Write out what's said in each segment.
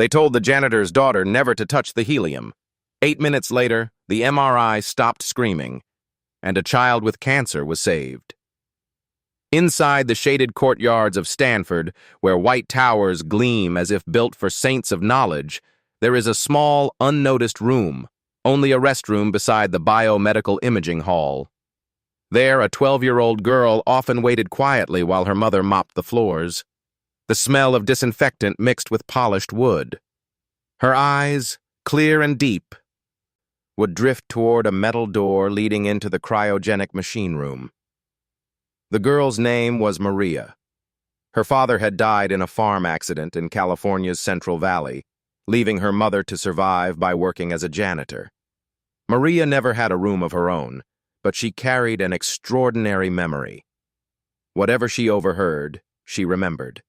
They told the janitor's daughter never to touch the helium. 8 minutes later, the MRI stopped screaming, and a child with cancer was saved. Inside the shaded courtyards of Stanford, where white towers gleam as if built for saints of knowledge, there is a small, unnoticed room, only a restroom beside the biomedical imaging hall. There, a 12-year-old girl often waited quietly while her mother mopped the floors. The smell of disinfectant mixed with polished wood. Her eyes, clear and deep, would drift toward a metal door leading into the cryogenic machine room. The girl's name was Maria. Her father had died in a farm accident in California's Central Valley, leaving her mother to survive by working as a janitor. Maria never had a room of her own, but she carried an extraordinary memory. Whatever she overheard, she remembered.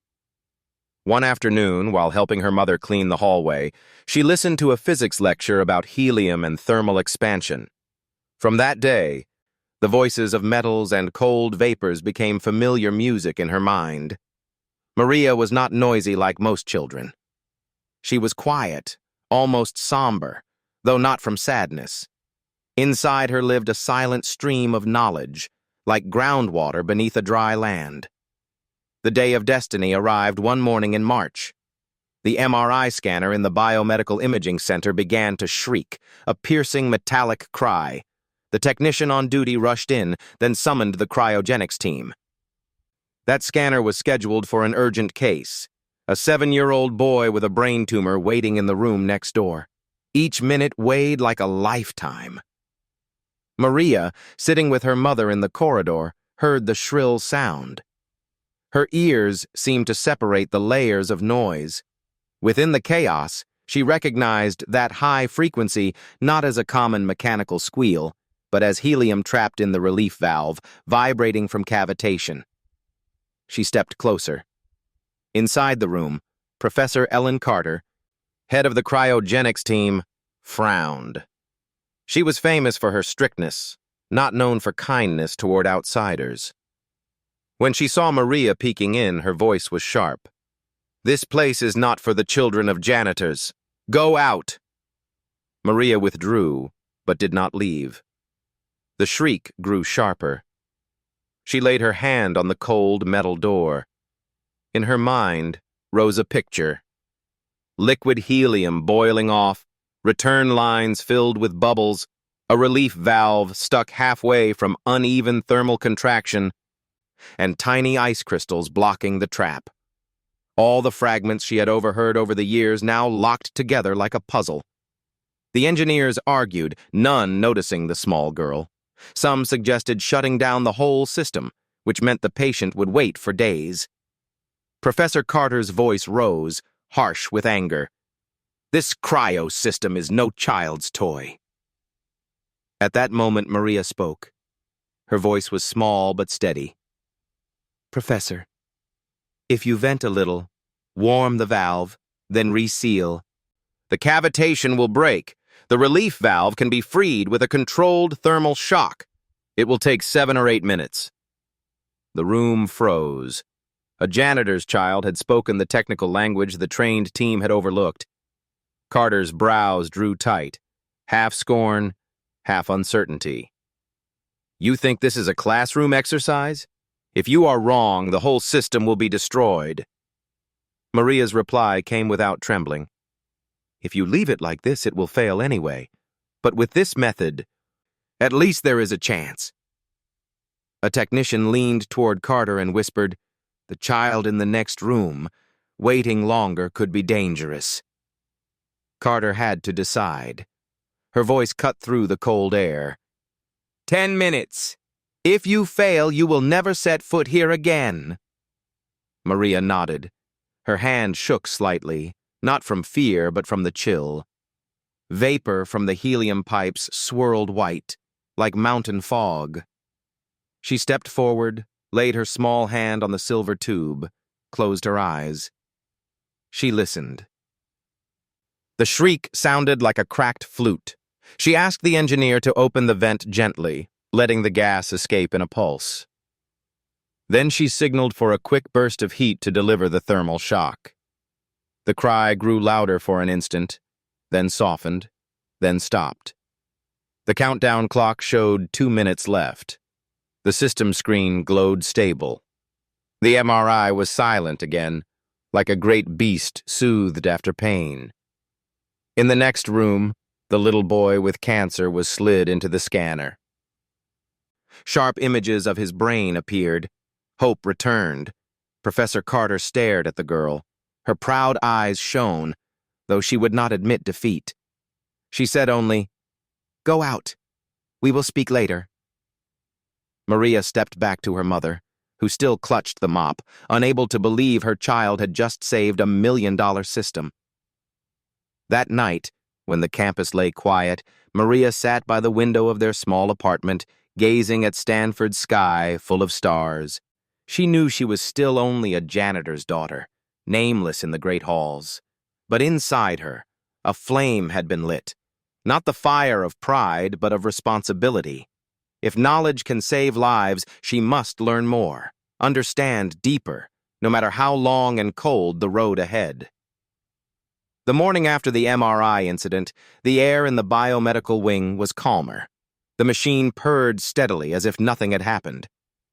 One afternoon, while helping her mother clean the hallway, she listened to a physics lecture about helium and thermal expansion. From that day, the voices of metals and cold vapors became familiar music in her mind. Maria was not noisy like most children. She was quiet, almost somber, though not from sadness. Inside her lived a silent stream of knowledge, like groundwater beneath a dry land. The day of destiny arrived one morning in March. The MRI scanner in the biomedical imaging center began to shriek, a piercing metallic cry. The technician on duty rushed in, then summoned the cryogenics team. That scanner was scheduled for an urgent case, a 7-year-old boy with a brain tumor waiting in the room next door. Each minute weighed like a lifetime. Maria, sitting with her mother in the corridor, heard the shrill sound. Her ears seemed to separate the layers of noise. Within the chaos, she recognized that high frequency not as a common mechanical squeal, but as helium trapped in the relief valve, vibrating from cavitation. She stepped closer. Inside the room, Professor Ellen Carter, head of the cryogenics team, frowned. She was famous for her strictness, not known for kindness toward outsiders. When she saw Maria peeking in, her voice was sharp. "This place is not for the children of janitors. Go out!" Maria withdrew, but did not leave. The shriek grew sharper. She laid her hand on the cold metal door. In her mind rose a picture. Liquid helium boiling off, return lines filled with bubbles, a relief valve stuck halfway from uneven thermal contraction, and tiny ice crystals blocking the trap. All the fragments she had overheard over the years now locked together like a puzzle. The engineers argued, none noticing the small girl. Some suggested shutting down the whole system, which meant the patient would wait for days. Professor Carter's voice rose, harsh with anger. "This cryo system is no child's toy." At that moment, Maria spoke. Her voice was small but steady. "Professor, if you vent a little, warm the valve, then reseal. The cavitation will break. The relief valve can be freed with a controlled thermal shock. It will take 7 or 8 minutes." The room froze. A janitor's child had spoken the technical language the trained team had overlooked. Carter's brows drew tight, half scorn, half uncertainty. "You think this is a classroom exercise? If you are wrong, the whole system will be destroyed." Maria's reply came without trembling. "If you leave it like this, it will fail anyway. But with this method, at least there is a chance." A technician leaned toward Carter and whispered, "The child in the next room, waiting longer could be dangerous." Carter had to decide. Her voice cut through the cold air. 10 minutes. If you fail, you will never set foot here again." Maria nodded. Her hand shook slightly, not from fear, but from the chill. Vapor from the helium pipes swirled white, like mountain fog. She stepped forward, laid her small hand on the silver tube, closed her eyes. She listened. The shriek sounded like a cracked flute. She asked the engineer to open the vent gently, letting the gas escape in a pulse. Then she signaled for a quick burst of heat to deliver the thermal shock. The cry grew louder for an instant, then softened, then stopped. The countdown clock showed 2 minutes left. The system screen glowed stable. The MRI was silent again, like a great beast soothed after pain. In the next room, the little boy with cancer was slid into the scanner. Sharp images of his brain appeared. Hope returned. Professor Carter stared at the girl. Her proud eyes shone, though she would not admit defeat. She said only, "Go out. We will speak later." Maria stepped back to her mother, who still clutched the mop, unable to believe her child had just saved $1 million system. That night, when the campus lay quiet, Maria sat by the window of their small apartment, gazing at Stanford's sky full of stars. She knew she was still only a janitor's daughter, nameless in the great halls. But inside her, a flame had been lit, not the fire of pride, but of responsibility. If knowledge can save lives, she must learn more, understand deeper, no matter how long and cold the road ahead. The morning after the MRI incident, the air in the biomedical wing was calmer. The machine purred steadily as if nothing had happened.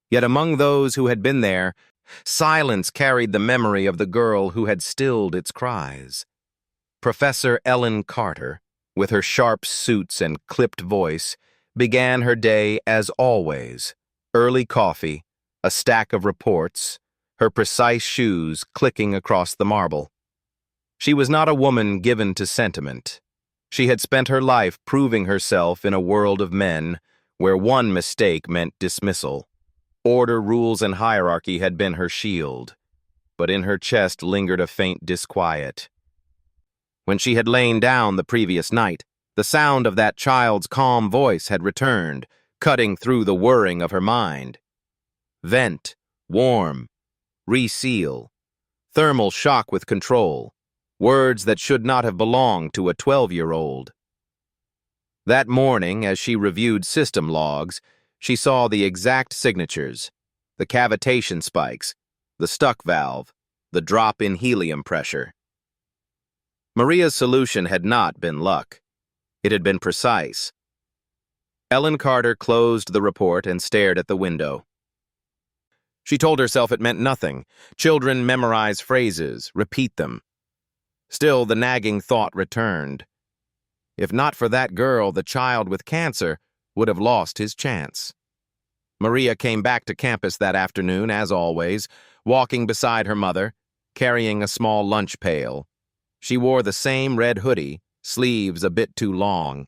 Yet among those who had been there, silence carried the memory of the girl who had stilled its cries. Professor Ellen Carter, with her sharp suits and clipped voice, began her day as always. Early coffee, a stack of reports, her precise shoes clicking across the marble. She was not a woman given to sentiment. She had spent her life proving herself in a world of men where one mistake meant dismissal. Order, rules, and hierarchy had been her shield, but in her chest lingered a faint disquiet. When she had lain down the previous night, the sound of that child's calm voice had returned, cutting through the whirring of her mind. Vent, warm, reseal, thermal shock with control, words that should not have belonged to a 12-year-old. That morning, as she reviewed system logs, she saw the exact signatures, the cavitation spikes, the stuck valve, the drop in helium pressure. Maria's solution had not been luck. It had been precise. Ellen Carter closed the report and stared at the window. She told herself it meant nothing. Children memorize phrases, repeat them. Still, the nagging thought returned. If not for that girl, the child with cancer would have lost his chance. Maria came back to campus that afternoon, as always, walking beside her mother, carrying a small lunch pail. She wore the same red hoodie, sleeves a bit too long.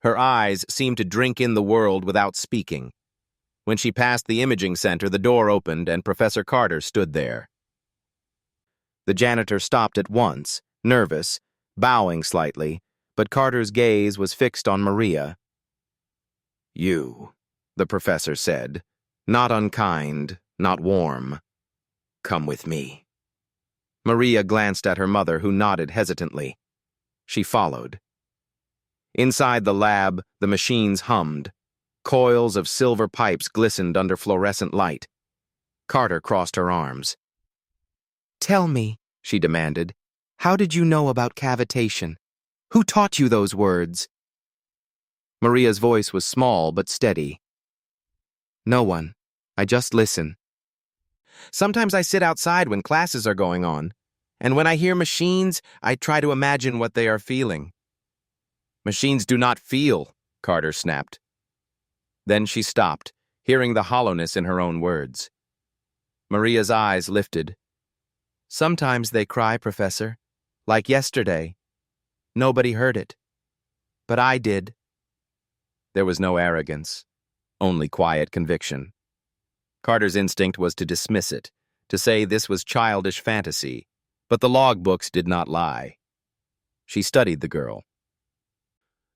Her eyes seemed to drink in the world without speaking. When she passed the imaging center, the door opened and Professor Carter stood there. The janitor stopped at once, nervous, bowing slightly, but Carter's gaze was fixed on Maria. "You," the professor said, not unkind, not warm. "Come with me." Maria glanced at her mother, who nodded hesitantly. She followed. Inside the lab, the machines hummed. Coils of silver pipes glistened under fluorescent light. Carter crossed her arms. "Tell me," she demanded, "how did you know about cavitation? Who taught you those words?" Maria's voice was small but steady. "No one. I just listen. Sometimes I sit outside when classes are going on, and when I hear machines, I try to imagine what they are feeling." "Machines do not feel," Carter snapped. Then she stopped, hearing the hollowness in her own words. Maria's eyes lifted. "Sometimes they cry, Professor, like yesterday. Nobody heard it. But I did." There was no arrogance, only quiet conviction. Carter's instinct was to dismiss it, to say this was childish fantasy, but the logbooks did not lie. She studied the girl.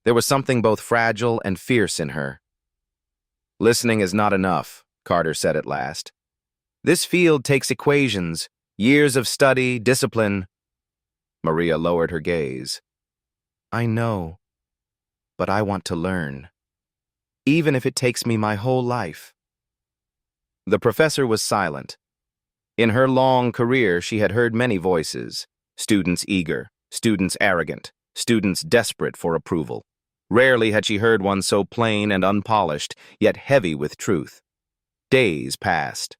There was something both fragile and fierce in her. "Listening is not enough," Carter said at last. "This field takes equations, years of study, discipline." Maria lowered her gaze. "I know, but I want to learn, even if it takes me my whole life." The professor was silent. In her long career, she had heard many voices, Students eager, students arrogant, students desperate for approval. Rarely had she heard one so plain and unpolished, yet heavy with truth. Days passed.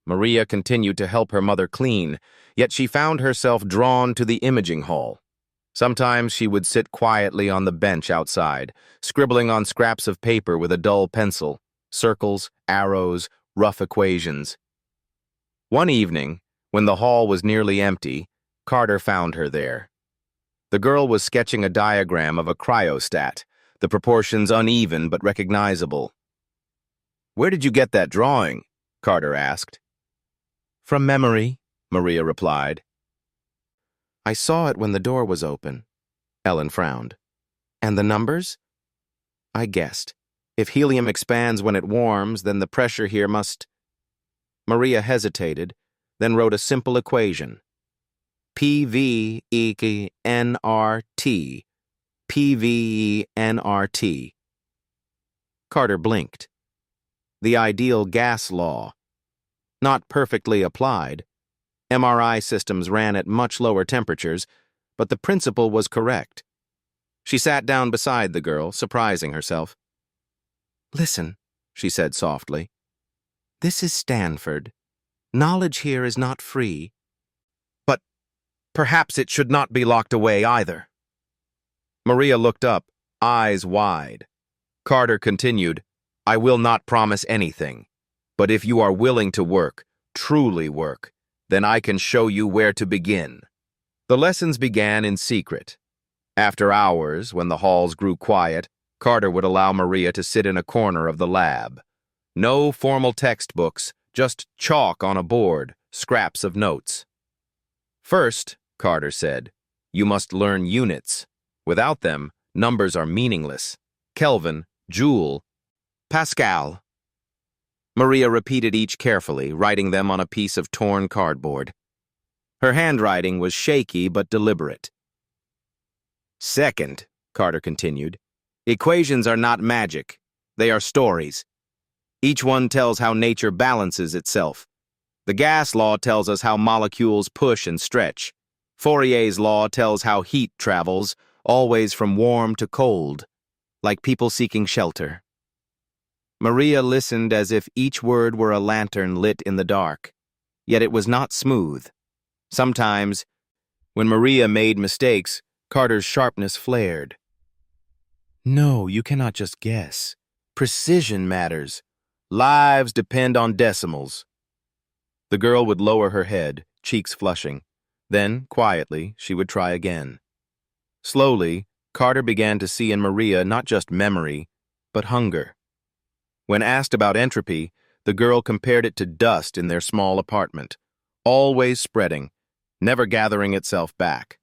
Maria continued to help her mother clean, yet she found herself drawn to the imaging hall. Sometimes she would sit quietly on the bench outside, scribbling on scraps of paper with a dull pencil, circles, arrows, rough equations. One evening, when the hall was nearly empty, Carter found her there. The girl was sketching a diagram of a cryostat, the proportions uneven but recognizable. "Where did you get that drawing?" Carter asked. "From memory," Maria replied. "I saw it when the door was open." Ellen frowned. "And the numbers?" "I guessed. If helium expands when it warms, then the pressure here must—" Maria hesitated, then wrote a simple equation. PV equals nRT. PV nRT. Carter blinked. The ideal gas law. Not perfectly applied. MRI systems ran at much lower temperatures, but the principle was correct. She sat down beside the girl, surprising herself. "Listen," she said softly. "This is Stanford. Knowledge here is not free. But perhaps it should not be locked away either." Maria looked up, eyes wide. Carter continued, "I will not promise anything, but if you are willing to work, truly work, then I can show you where to begin." The lessons began in secret. After hours, when the halls grew quiet, Carter would allow Maria to sit in a corner of the lab. No formal textbooks, just chalk on a board, scraps of notes. "First," Carter said, "you must learn units. Without them, numbers are meaningless. Kelvin, joule, Pascal." Maria repeated each carefully, writing them on a piece of torn cardboard. Her handwriting was shaky but deliberate. "Second," Carter continued, "equations are not magic. They are stories. Each one tells how nature balances itself. The gas law tells us how molecules push and stretch. Fourier's law tells how heat travels, always from warm to cold, like people seeking shelter." Maria listened as if each word were a lantern lit in the dark. Yet it was not smooth. Sometimes, when Maria made mistakes, Carter's sharpness flared. "No, you cannot just guess. Precision matters. Lives depend on decimals." The girl would lower her head, cheeks flushing. Then, quietly, she would try again. Slowly, Carter began to see in Maria not just memory, but hunger. When asked about entropy, the girl compared it to dust in their small apartment, always spreading, never gathering itself back.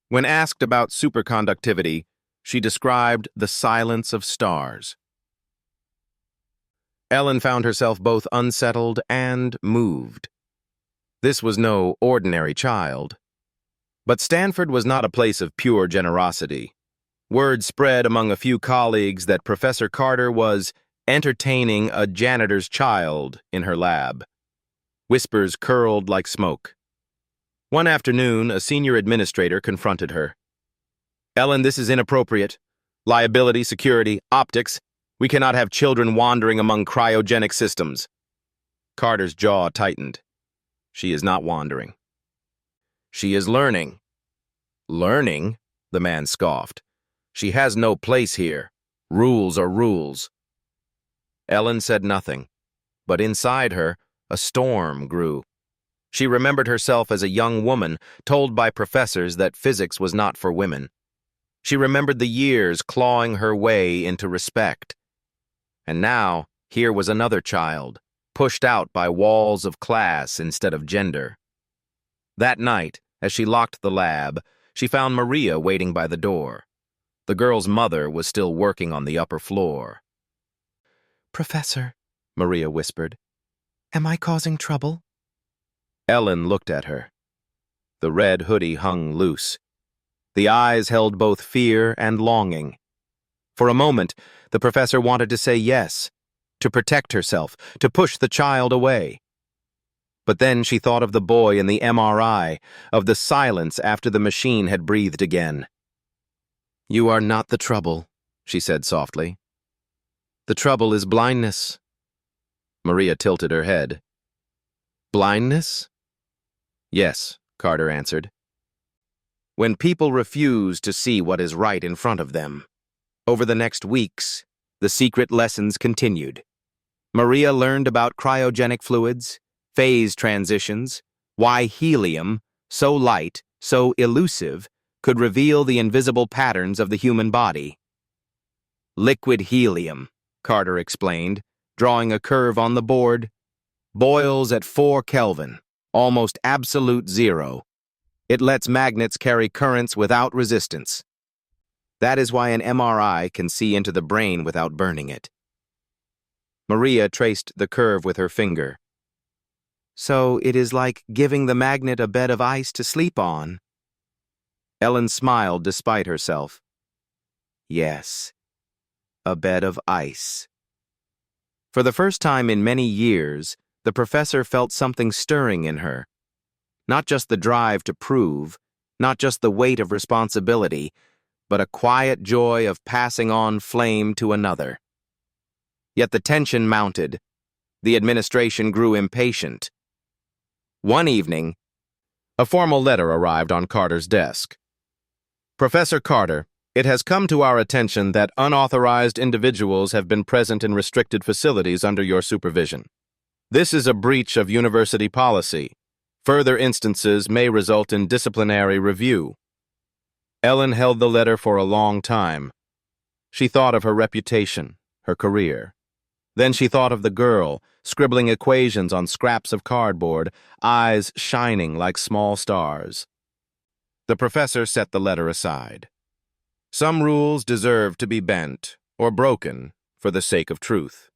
When asked about superconductivity, she described the silence of stars. Ellen found herself both unsettled and moved. This was no ordinary child. But Stanford was not a place of pure generosity. Word spread among a few colleagues that Professor Carter was entertaining a janitor's child in her lab. Whispers curled like smoke. One afternoon, a senior administrator confronted her. "Ellen, this is inappropriate. Liability, security, optics. We cannot have children wandering among cryogenic systems." Carter's jaw tightened. "She is not wandering. She is learning." "Learning?" the man scoffed. "She has no place here. Rules are rules." Ellen said nothing, but inside her, a storm grew. She remembered herself as a young woman, told by professors that physics was not for women. She remembered the years clawing her way into respect. And now, here was another child, pushed out by walls of class instead of gender. That night, as she locked the lab, she found Maria waiting by the door. The girl's mother was still working on the upper floor. "Professor," Maria whispered, "am I causing trouble?" Ellen looked at her. The red hoodie hung loose. The eyes held both fear and longing. For a moment, the professor wanted to say yes, to protect herself, to push the child away. But then she thought of the boy in the MRI, of the silence after the machine had breathed again. "You are not the trouble," she said softly. "The trouble is blindness." Maria tilted her head. "Blindness?" "Yes," Carter answered. "When people refuse to see what is right in front of them." Over the next weeks, the secret lessons continued. Maria learned about cryogenic fluids, phase transitions, why helium, so light, so elusive, could reveal the invisible patterns of the human body. "Liquid helium," Carter explained, drawing a curve on the board, "boils at 4 Kelvin, almost absolute zero. It lets magnets carry currents without resistance. That is why an MRI can see into the brain without burning it." Maria traced the curve with her finger. "So it is like giving the magnet a bed of ice to sleep on." Ellen smiled despite herself. "Yes, a bed of ice." For the first time in many years, the professor felt something stirring in her. Not just the drive to prove, not just the weight of responsibility, but a quiet joy of passing on flame to another. Yet the tension mounted. The administration grew impatient. One evening, a formal letter arrived on Carter's desk. "Professor Carter, it has come to our attention that unauthorized individuals have been present in restricted facilities under your supervision. This is a breach of university policy. Further instances may result in disciplinary review." Ellen held the letter for a long time. She thought of her reputation, her career. Then she thought of the girl, scribbling equations on scraps of cardboard, eyes shining like small stars. The professor set the letter aside. Some rules deserve to be bent or broken for the sake of truth.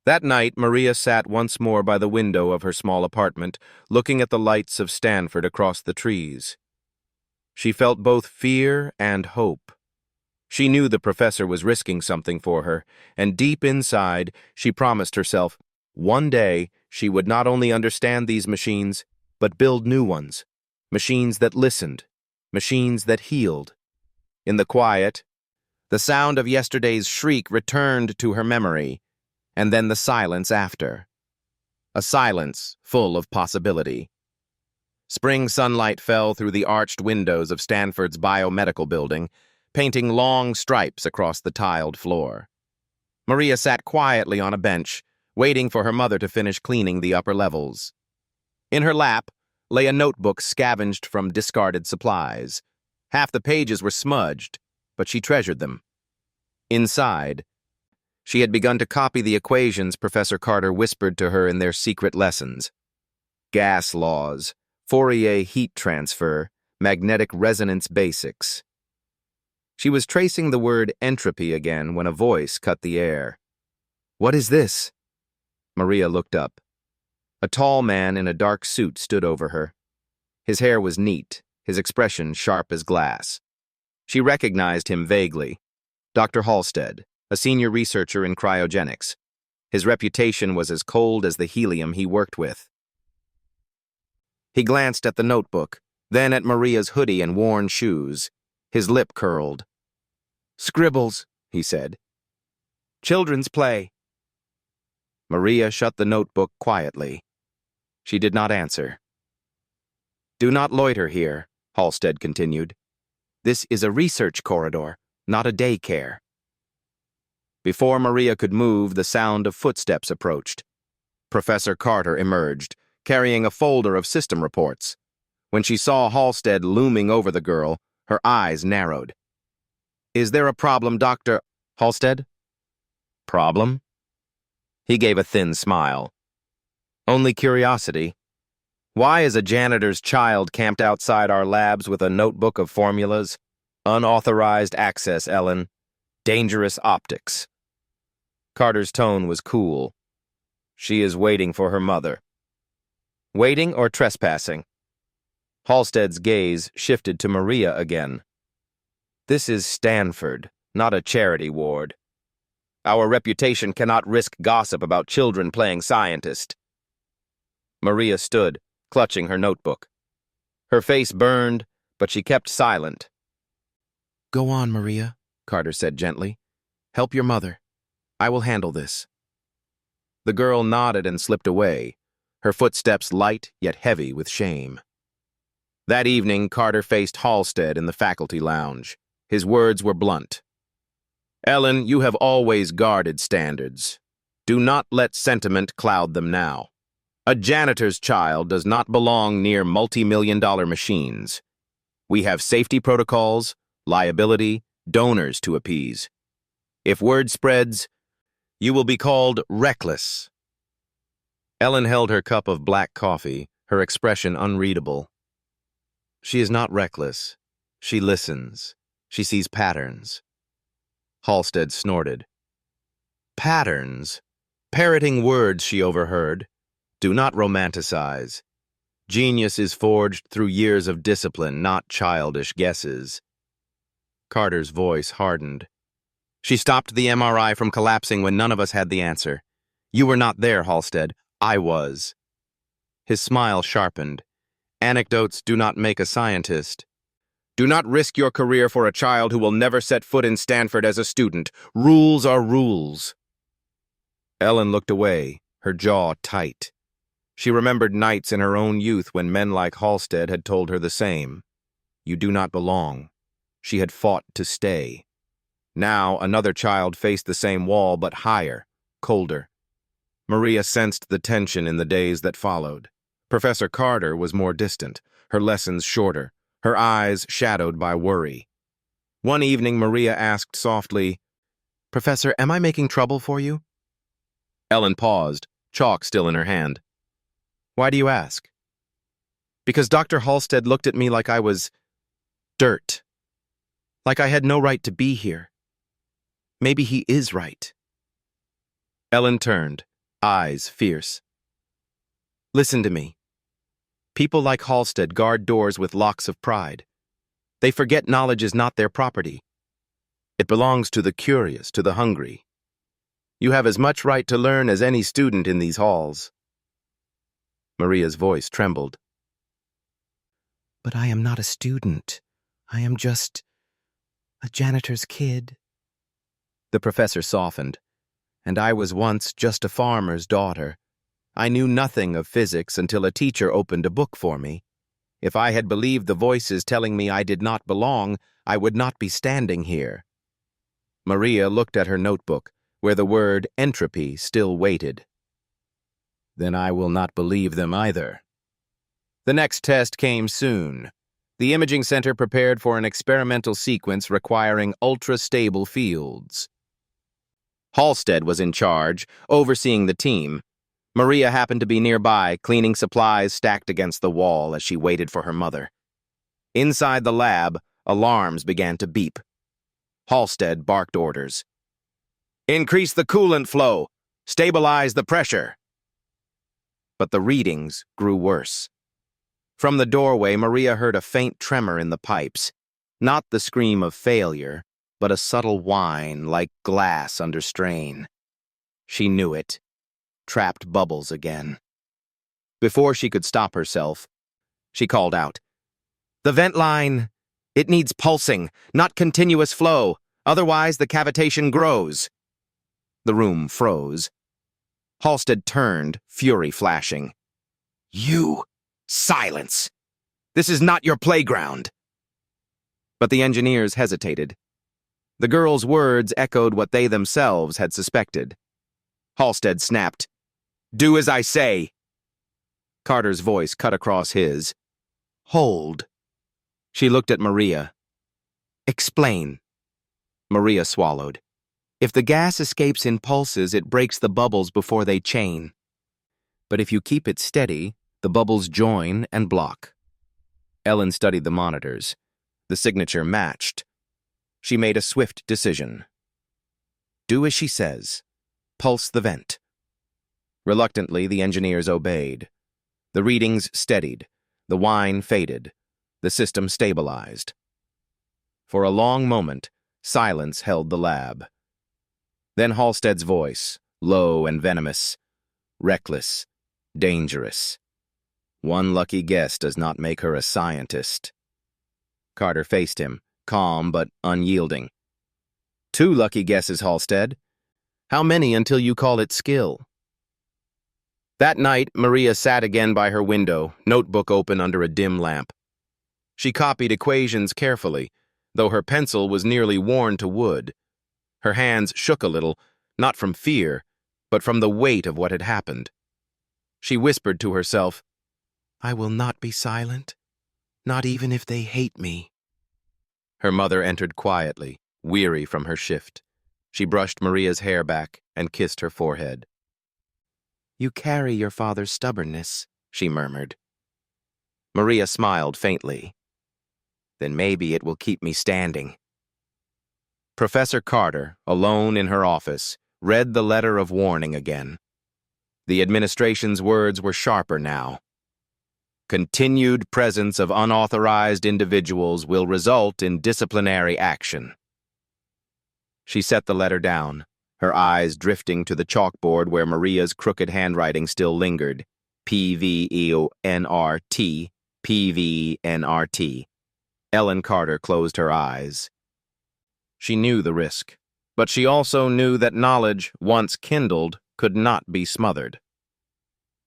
That night, Maria sat once more by the window of her small apartment, looking at the lights of Stanford across the trees. She felt both fear and hope. She knew the professor was risking something for her, and deep inside, she promised herself, one day she would not only understand these machines, but build new ones, machines that listened, machines that healed. In the quiet, the sound of yesterday's shriek returned to her memory, and then the silence after. A silence full of possibility. Spring sunlight fell through the arched windows of Stanford's biomedical building, painting long stripes across the tiled floor. Maria sat quietly on a bench, waiting for her mother to finish cleaning the upper levels. In her lap lay a notebook scavenged from discarded supplies. Half the pages were smudged, but she treasured them. Inside, she had begun to copy the equations Professor Carter whispered to her in their secret lessons. Gas laws, Fourier heat transfer, magnetic resonance basics. She was tracing the word entropy again when a voice cut the air. "What is this?" Maria looked up. A tall man in a dark suit stood over her. His hair was neat, his expression sharp as glass. She recognized him vaguely. Dr. Halstead, a senior researcher in cryogenics. His reputation was as cold as the helium he worked with. He glanced at the notebook, then at Maria's hoodie and worn shoes. His lip curled. "Scribbles," he said. "Children's play." Maria shut the notebook quietly. She did not answer. "Do not loiter here," Halstead continued. "This is a research corridor, not a daycare." Before Maria could move, the sound of footsteps approached. Professor Carter emerged, carrying a folder of system reports. When she saw Halstead looming over the girl, her eyes narrowed. "Is there a problem, Dr. Halstead?" "Problem?" He gave a thin smile. "Only curiosity. Why is a janitor's child camped outside our labs with a notebook of formulas? Unauthorized access, Ellen. Dangerous optics." Carter's tone was cool. "She is waiting for her mother." "Waiting or trespassing?" Halstead's gaze shifted to Maria again. "This is Stanford, not a charity ward. Our reputation cannot risk gossip about children playing scientist." Maria stood, clutching her notebook. Her face burned, but she kept silent. "Go on, Maria," Carter said gently. "Help your mother. I will handle this." The girl nodded and slipped away, her footsteps light yet heavy with shame. That evening, Carter faced Halstead in the faculty lounge. His words were blunt. "Ellen, you have always guarded standards. Do not let sentiment cloud them now. A janitor's child does not belong near multi-million-dollar machines. We have safety protocols, liability, donors to appease. If word spreads, you will be called reckless." Ellen held her cup of black coffee, her expression unreadable. "She is not reckless. She listens. She sees patterns." Halstead snorted. "Patterns? Parroting words she overheard. Do not romanticize. Genius is forged through years of discipline, not childish guesses." Carter's voice hardened. "She stopped the MRI from collapsing when none of us had the answer. You were not there, Halstead. I was." His smile sharpened. "Anecdotes do not make a scientist. Do not risk your career for a child who will never set foot in Stanford as a student. Rules are rules." Ellen looked away, her jaw tight. She remembered nights in her own youth when men like Halstead had told her the same. You do not belong. She had fought to stay. Now another child faced the same wall, but higher, colder. Maria sensed the tension in the days that followed. Professor Carter was more distant, her lessons shorter, her eyes shadowed by worry. One evening, Maria asked softly, "Professor, am I making trouble for you?" Ellen paused, chalk still in her hand. "Why do you ask?" "Because Dr. Halstead looked at me like I was dirt. Like I had no right to be here. Maybe he is right." Ellen turned, eyes fierce. "Listen to me. People like Halstead guard doors with locks of pride. They forget knowledge is not their property. It belongs to the curious, to the hungry. You have as much right to learn as any student in these halls." Maria's voice trembled. "But I am not a student. I am just a janitor's kid." The professor softened. "And I was once just a farmer's daughter. I knew nothing of physics until a teacher opened a book for me. If I had believed the voices telling me I did not belong, I would not be standing here." Maria looked at her notebook, where the word entropy still waited. "Then I will not believe them either." The next test came soon. The imaging center prepared for an experimental sequence requiring ultra-stable fields. Halstead was in charge, overseeing the team. Maria happened to be nearby, cleaning supplies stacked against the wall as she waited for her mother. Inside the lab, alarms began to beep. Halstead barked orders. "Increase the coolant flow. Stabilize the pressure." But the readings grew worse. From the doorway, Maria heard a faint tremor in the pipes. Not the scream of failure, but a subtle whine like glass under strain. She knew it. Trapped bubbles again. Before she could stop herself, she called out, "The vent line! It needs pulsing, not continuous flow. Otherwise, the cavitation grows." The room froze. Halstead turned, fury flashing. "You! Silence! This is not your playground!" But the engineers hesitated. The girls' words echoed what they themselves had suspected. Halstead snapped, "Do as I say." Carter's voice cut across his. "Hold." She looked at Maria. "Explain." Maria swallowed. "If the gas escapes in pulses, it breaks the bubbles before they chain. But if you keep it steady, the bubbles join and block." Ellen studied the monitors. The signature matched. She made a swift decision. "Do as she says. Pulse the vent." Reluctantly, the engineers obeyed. The readings steadied. The whine faded. The system stabilized. For a long moment, silence held the lab. Then Halstead's voice, low and venomous, reckless, dangerous. One lucky guess does not make her a scientist. Carter faced him, calm but unyielding. Two lucky guesses, Halstead. How many until you call it skill? That night, Maria sat again by her window, notebook open under a dim lamp. She copied equations carefully, though her pencil was nearly worn to wood. Her hands shook a little, not from fear, but from the weight of what had happened. She whispered to herself, "I will not be silent, not even if they hate me." Her mother entered quietly, weary from her shift. She brushed Maria's hair back and kissed her forehead. "You carry your father's stubbornness," she murmured. Maria smiled faintly. "Then maybe it will keep me standing." Professor Carter, alone in her office, read the letter of warning again. The administration's words were sharper now. Continued presence of unauthorized individuals will result in disciplinary action. She set the letter down, her eyes drifting to the chalkboard where Maria's crooked handwriting still lingered. PVENRT, PVNRT. Ellen Carter closed her eyes. She knew the risk, but she also knew that knowledge, once kindled, could not be smothered.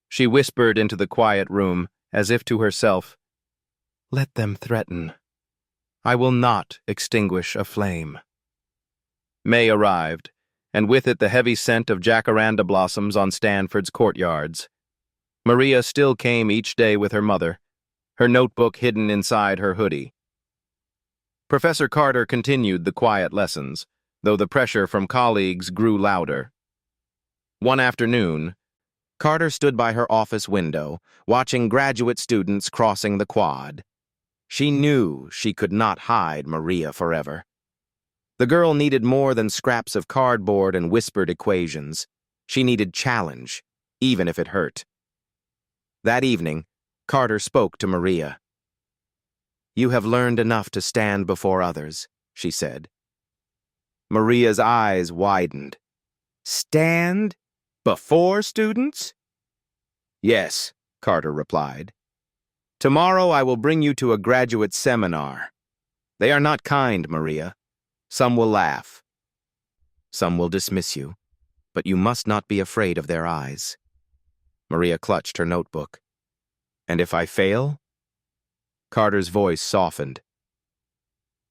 She whispered into the quiet room, as if to herself, "Let them threaten. I will not extinguish a flame." May arrived, and with it the heavy scent of jacaranda blossoms on Stanford's courtyards. Maria still came each day with her mother, her notebook hidden inside her hoodie. Professor Carter continued the quiet lessons, though the pressure from colleagues grew louder. One afternoon, Carter stood by her office window, watching graduate students crossing the quad. She knew she could not hide Maria forever. The girl needed more than scraps of cardboard and whispered equations. She needed challenge, even if it hurt. That evening, Carter spoke to Maria. "You have learned enough to stand before others," she said. Maria's eyes widened. "Stand? Before students?" "Yes," Carter replied. "Tomorrow I will bring you to a graduate seminar. They are not kind, Maria. Some will laugh. Some will dismiss you, but you must not be afraid of their eyes." Maria clutched her notebook. "And if I fail?" Carter's voice softened.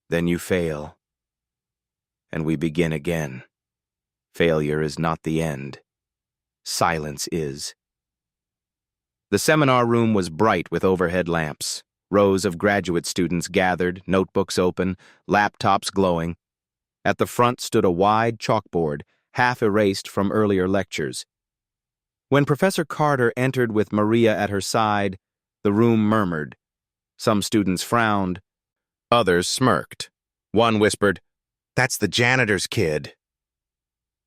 "Then you fail. And we begin again. Failure is not the end. Silence is." The seminar room was bright with overhead lamps. Rows of graduate students gathered, notebooks open, laptops glowing. At the front stood a wide chalkboard, half erased from earlier lectures. When Professor Carter entered with Maria at her side, the room murmured. Some students frowned. Others smirked. One whispered, "That's the janitor's kid."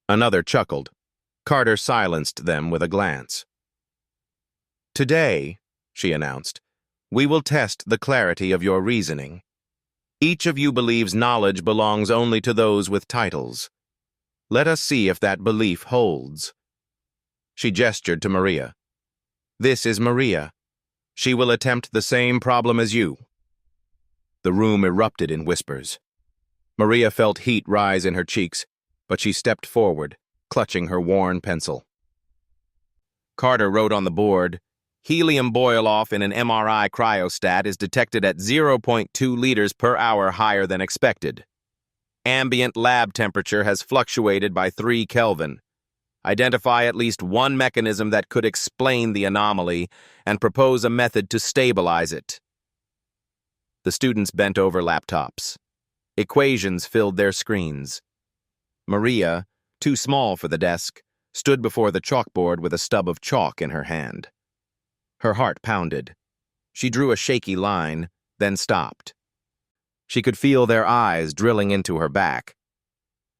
Another chuckled. Carter silenced them with a glance. "Today," she announced, "we will test the clarity of your reasoning. Each of you believes knowledge belongs only to those with titles. Let us see if that belief holds." She gestured to Maria. "This is Maria. She will attempt the same problem as you." The room erupted in whispers. Maria felt heat rise in her cheeks, but she stepped forward, clutching her worn pencil. Carter wrote on the board, "Helium boil-off in an MRI cryostat is detected at 0.2 liters per hour higher than expected. Ambient lab temperature has fluctuated by 3 Kelvin. Identify at least one mechanism that could explain the anomaly and propose a method to stabilize it." The students bent over laptops. Equations filled their screens. Maria, too small for the desk, stood before the chalkboard with a stub of chalk in her hand. Her heart pounded. She drew a shaky line, then stopped. She could feel their eyes drilling into her back.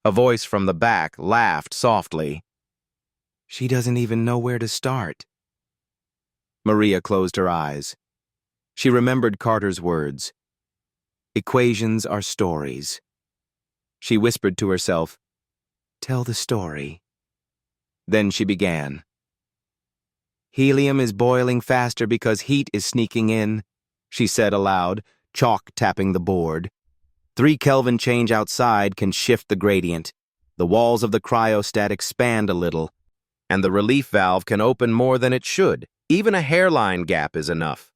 A voice from the back laughed softly. "She doesn't even know where to start." Maria closed her eyes. She remembered Carter's words. "Equations are stories." She whispered to herself, "Tell the story." Then she began. Helium is boiling faster because heat is sneaking in, she said aloud, chalk tapping the board. 3 Kelvin change outside can shift the gradient. The walls of the cryostat expand a little, and the relief valve can open more than it should. Even a hairline gap is enough.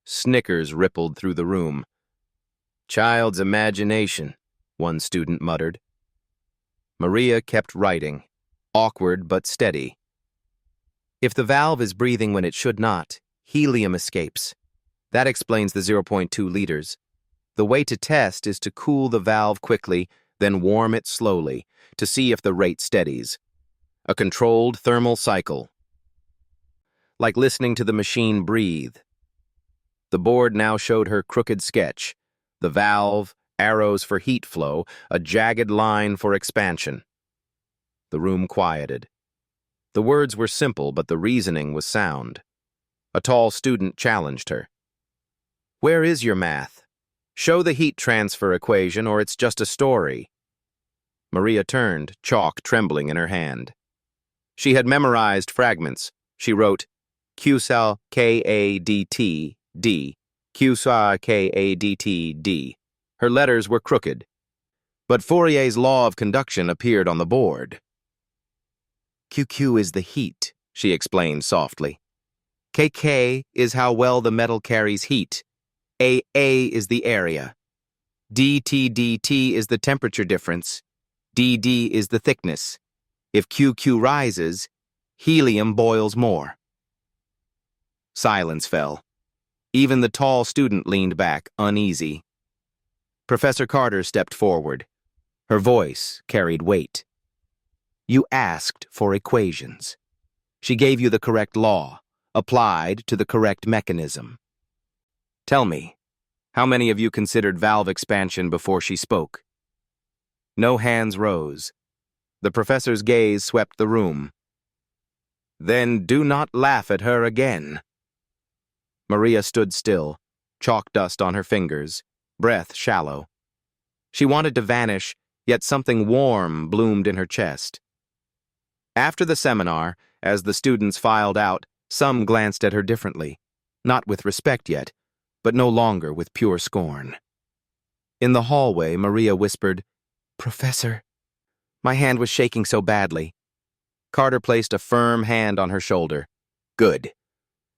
Snickers rippled through the room. Child's imagination, one student muttered. Maria kept writing, awkward but steady. If the valve is breathing when it should not, helium escapes. That explains the 0.2 liters. The way to test is to cool the valve quickly, then warm it slowly, to see if the rate steadies. A controlled thermal cycle. Like listening to the machine breathe. The board now showed her crooked sketch. The valve, arrows for heat flow, a jagged line for expansion. The room quieted. The words were simple, but the reasoning was sound. A tall student challenged her. Where is your math? Show the heat transfer equation or it's just a story. Maria turned, chalk trembling in her hand. She had memorized fragments. She wrote, QSAL KADT D, QSAL KADT D. Her letters were crooked. But Fourier's law of conduction appeared on the board. QQ is the heat, she explained softly. KK is how well the metal carries heat. AA is the area. DT is the temperature difference. DD is the thickness. If QQ rises, helium boils more. Silence fell. Even the tall student leaned back, uneasy. Professor Carter stepped forward. Her voice carried weight. You asked for equations. She gave you the correct law, applied to the correct mechanism. Tell me, how many of you considered valve expansion before she spoke? No hands rose. The professor's gaze swept the room. Then do not laugh at her again. Maria stood still, chalk dust on her fingers, breath shallow. She wanted to vanish, yet something warm bloomed in her chest. After the seminar, as the students filed out, some glanced at her differently, not with respect yet, but no longer with pure scorn. In the hallway, Maria whispered, Professor. My hand was shaking so badly. Carter placed a firm hand on her shoulder. Good.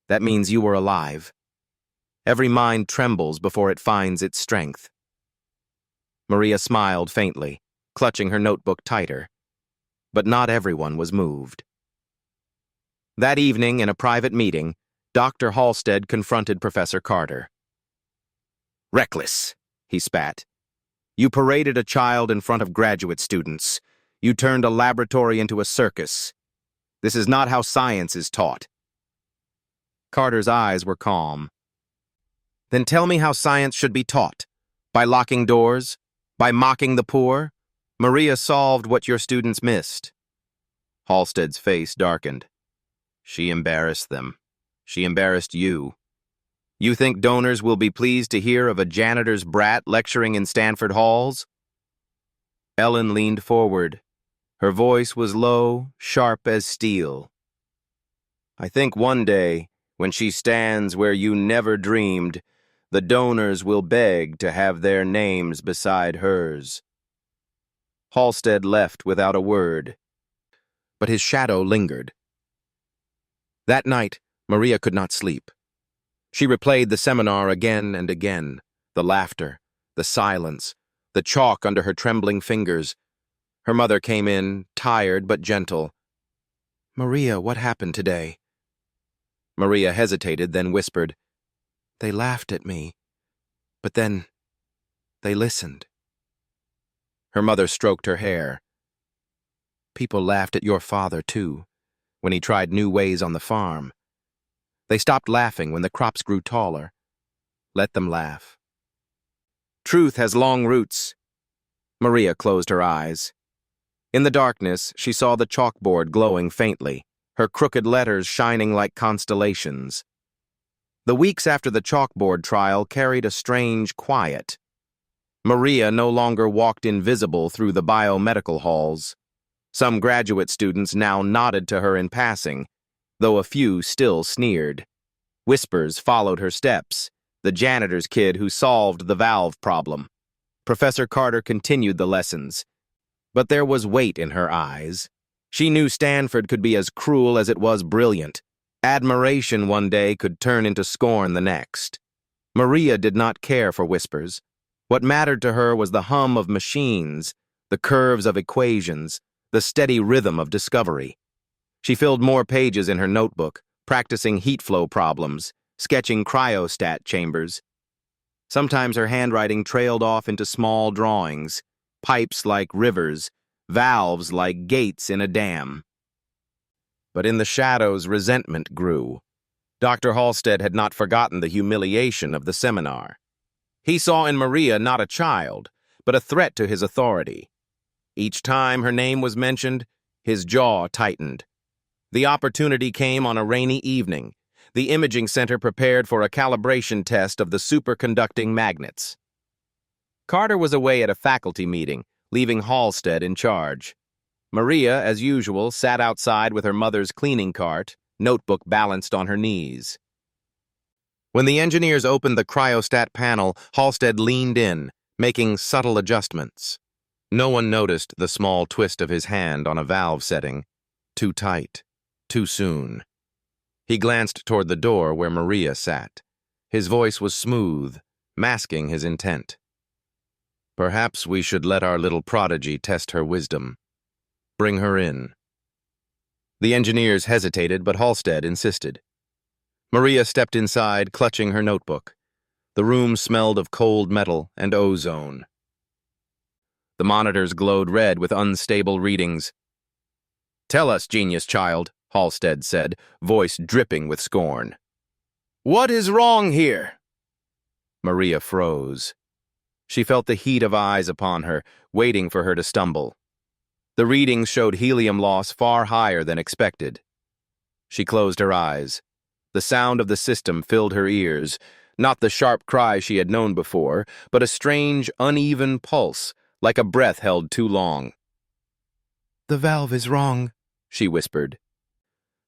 That means you were alive. Every mind trembles before it finds its strength. Maria smiled faintly, clutching her notebook tighter. But not everyone was moved. That evening, in a private meeting, Dr. Halstead confronted Professor Carter. Reckless, he spat. You paraded a child in front of graduate students. You turned a laboratory into a circus. This is not how science is taught. Carter's eyes were calm. Then tell me how science should be taught. By locking doors? By mocking the poor? Maria solved what your students missed. Halstead's face darkened. She embarrassed them. She embarrassed you. You think donors will be pleased to hear of a janitor's brat lecturing in Stanford halls? Ellen leaned forward. Her voice was low, sharp as steel. I think one day, when she stands where you never dreamed, the donors will beg to have their names beside hers. Halstead left without a word, but his shadow lingered. That night, Maria could not sleep. She replayed the seminar again and again, the laughter, the silence, the chalk under her trembling fingers. Her mother came in, tired but gentle. Maria, what happened today? Maria hesitated, then whispered, They laughed at me, but then they listened. Her mother stroked her hair. People laughed at your father, too, when he tried new ways on the farm. They stopped laughing when the crops grew taller. Let them laugh. Truth has long roots. Maria closed her eyes. In the darkness, she saw the chalkboard glowing faintly, her crooked letters shining like constellations. The weeks after the chalkboard trial carried a strange quiet. Maria no longer walked invisible through the biomedical halls. Some graduate students now nodded to her in passing, though a few still sneered. Whispers followed her steps, the janitor's kid who solved the valve problem. Professor Carter continued the lessons, but there was weight in her eyes. She knew Stanford could be as cruel as it was brilliant. Admiration one day could turn into scorn the next. Maria did not care for whispers. What mattered to her was the hum of machines, the curves of equations, the steady rhythm of discovery. She filled more pages in her notebook, practicing heat flow problems, sketching cryostat chambers. Sometimes her handwriting trailed off into small drawings, pipes like rivers, valves like gates in a dam. But in the shadows, resentment grew. Dr. Halstead had not forgotten the humiliation of the seminar. He saw in Maria not a child, but a threat to his authority. Each time her name was mentioned, his jaw tightened. The opportunity came on a rainy evening. The imaging center prepared for a calibration test of the superconducting magnets. Carter was away at a faculty meeting, leaving Halstead in charge. Maria, as usual, sat outside with her mother's cleaning cart, notebook balanced on her knees. When the engineers opened the cryostat panel, Halstead leaned in, making subtle adjustments. No one noticed the small twist of his hand on a valve setting. Too tight. Too soon. He glanced toward the door where Maria sat. His voice was smooth, masking his intent. Perhaps we should let our little prodigy test her wisdom. Bring her in. The engineers hesitated, but Halstead insisted. Maria stepped inside, clutching her notebook. The room smelled of cold metal and ozone. The monitors glowed red with unstable readings. "Tell us, genius child," Halstead said, voice dripping with scorn. "What is wrong here?" Maria froze. She felt the heat of eyes upon her, waiting for her to stumble. The readings showed helium loss far higher than expected. She closed her eyes. The sound of the system filled her ears, not the sharp cry she had known before, but a strange, uneven pulse, like a breath held too long. "The valve is wrong," she whispered.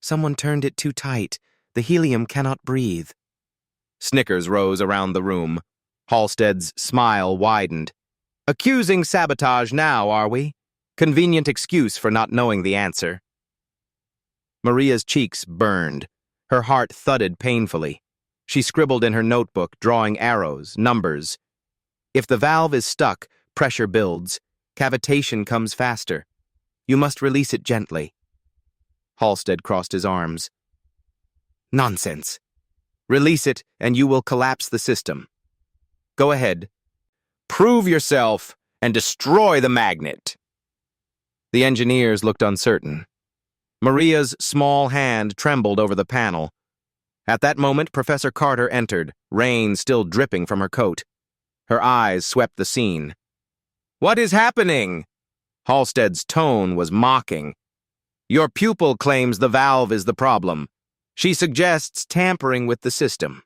"Someone turned it too tight. The helium cannot breathe." Snickers rose around the room. Halstead's smile widened. "Accusing sabotage now, are we? Convenient excuse for not knowing the answer." Maria's cheeks burned. Her heart thudded painfully. She scribbled in her notebook, drawing arrows, numbers. If the valve is stuck, pressure builds. Cavitation comes faster. You must release it gently. Halstead crossed his arms. "Nonsense. Release it, and you will collapse the system. Go ahead. Prove yourself and destroy the magnet." The engineers looked uncertain. Maria's small hand trembled over the panel. At that moment, Professor Carter entered, rain still dripping from her coat. Her eyes swept the scene. "What is happening?" Halstead's tone was mocking. "Your pupil claims the valve is the problem. She suggests tampering with the system."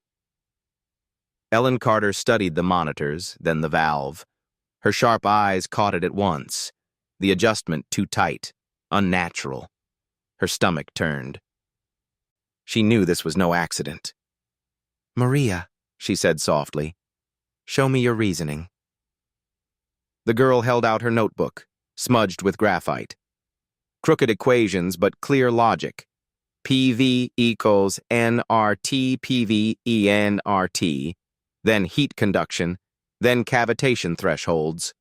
Ellen Carter studied the monitors, then the valve. Her sharp eyes caught it at once. The adjustment too tight, unnatural. Her stomach turned. She knew this was no accident. "Maria," she said softly, "show me your reasoning." The girl held out her notebook, smudged with graphite. Crooked equations, but clear logic. PV equals nRT PV ENRT, then heat conduction, then cavitation thresholds.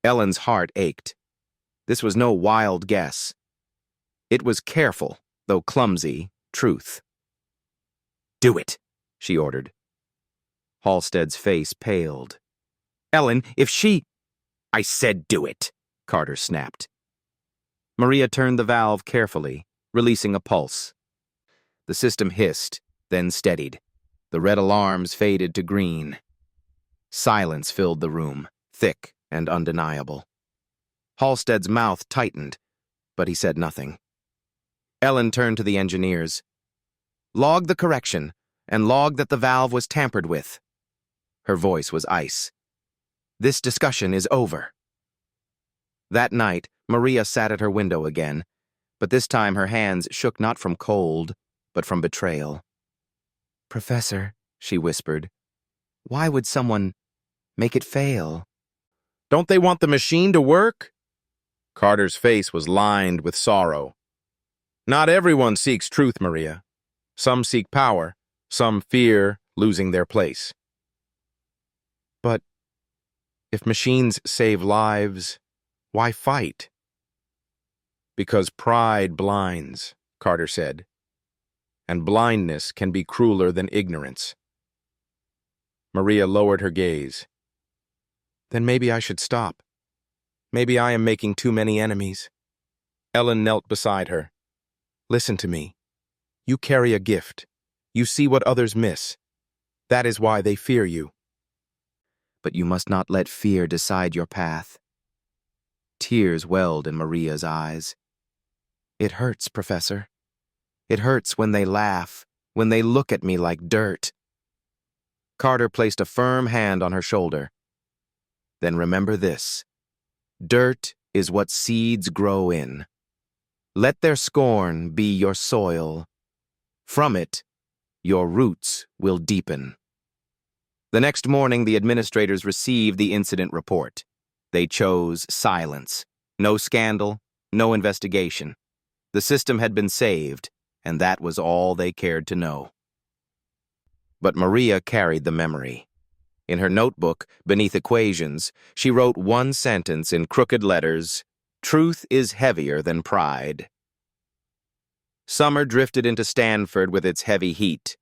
Ellen's heart ached. This was no wild guess. It was careful, though clumsy, truth. "Do it," she ordered. Halstead's face paled. "Ellen, if she—" "I said do it," Carter snapped. Maria turned the valve carefully, releasing a pulse. The system hissed, then steadied. The red alarms faded to green. Silence filled the room, thick and undeniable. Halstead's mouth tightened, but he said nothing. Ellen turned to the engineers. "Log the correction, and log that the valve was tampered with." Her voice was ice. "This discussion is over." That night, Maria sat at her window again. But this time her hands shook not from cold, but from betrayal. "Professor," she whispered, "why would someone make it fail?" Don't they want the machine to work? Carter's face was lined with sorrow. Not everyone seeks truth, Maria. Some seek power, some fear losing their place. But if machines save lives, why fight? Because pride blinds, Carter said. And blindness can be crueler than ignorance. Maria lowered her gaze. Then maybe I should stop. Maybe I am making too many enemies. Ellen knelt beside her. Listen to me. You carry a gift. You see what others miss. That is why they fear you. But you must not let fear decide your path. Tears welled in Maria's eyes. It hurts, Professor. It hurts when they laugh, when they look at me like dirt. Carter placed a firm hand on her shoulder. Then remember this. Dirt is what seeds grow in. Let their scorn be your soil. From it, your roots will deepen. The next morning, the administrators received the incident report. They chose silence. No scandal, no investigation. The system had been saved, and that was all they cared to know. But Maria carried the memory. In her notebook, beneath equations, she wrote one sentence in crooked letters: "Truth is heavier than pride." Summer drifted into Stanford with its heavy heat.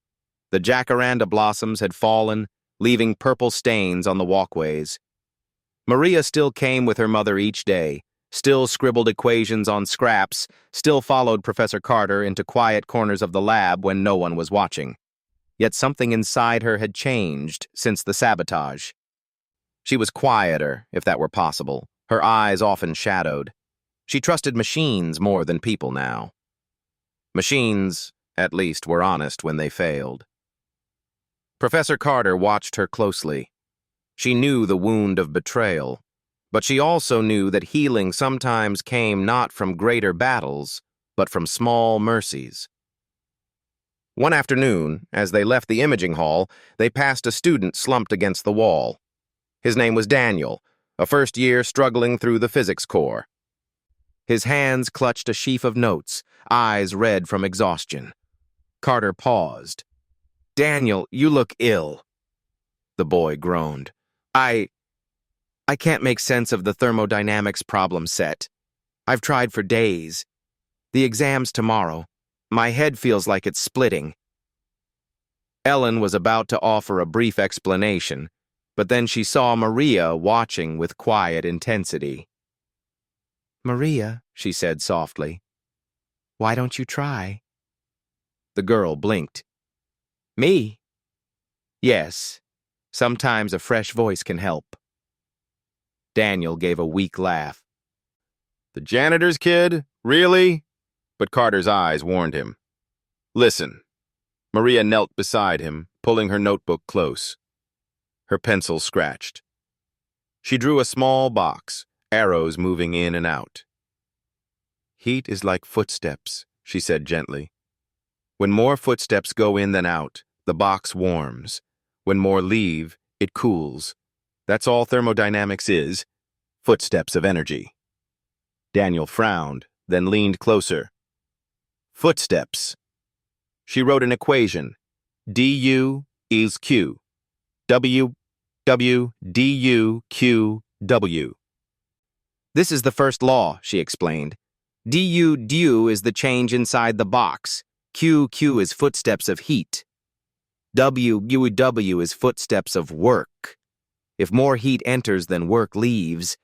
The jacaranda blossoms had fallen, leaving purple stains on the walkways. Maria still came with her mother each day, still scribbled equations on scraps, still followed Professor Carter into quiet corners of the lab when no one was watching. Yet something inside her had changed since the sabotage. She was quieter, if that were possible, her eyes often shadowed. She trusted machines more than people now. Machines, at least, were honest when they failed. Professor Carter watched her closely. She knew the wound of betrayal, but she also knew that healing sometimes came not from greater battles, but from small mercies. One afternoon, as they left the imaging hall, they passed a student slumped against the wall. His name was Daniel, a first year struggling through the physics core. His hands clutched a sheaf of notes, eyes red from exhaustion. Carter paused. "Daniel, you look ill." The boy groaned. I can't make sense of the thermodynamics problem set. I've tried for days. The exam's tomorrow. My head feels like it's splitting." Ellen was about to offer a brief explanation, but then she saw Maria watching with quiet intensity. "Maria," she said softly, "why don't you try?" The girl blinked. "Me?" "Yes. Sometimes a fresh voice can help." Daniel gave a weak laugh. "The janitor's kid? Really?" But Carter's eyes warned him. "Listen." Maria knelt beside him, pulling her notebook close. Her pencil scratched. She drew a small box, arrows moving in and out. "Heat is like footsteps," she said gently. "When more footsteps go in than out, the box warms. When more leave, it cools. That's all thermodynamics is, footsteps of energy." Daniel frowned, then leaned closer. "Footsteps." She wrote an equation. Du is Q. W, du, Q, W. "This is the first law," she explained. Du is the change inside the box. Q is footsteps of heat. W is footsteps of work. If more heat enters than work leaves,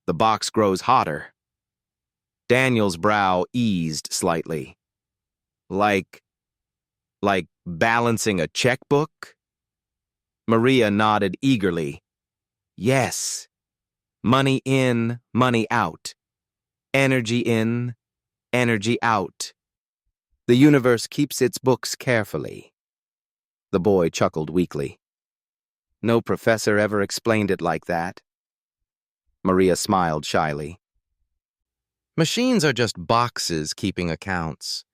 the box grows hotter. Daniel's brow eased slightly. Like balancing a checkbook? Maria nodded eagerly. Yes. Money in, money out. Energy in, energy out. The universe keeps its books carefully. The boy chuckled weakly. No professor ever explained it like that. Maria smiled shyly. Machines are just boxes keeping accounts.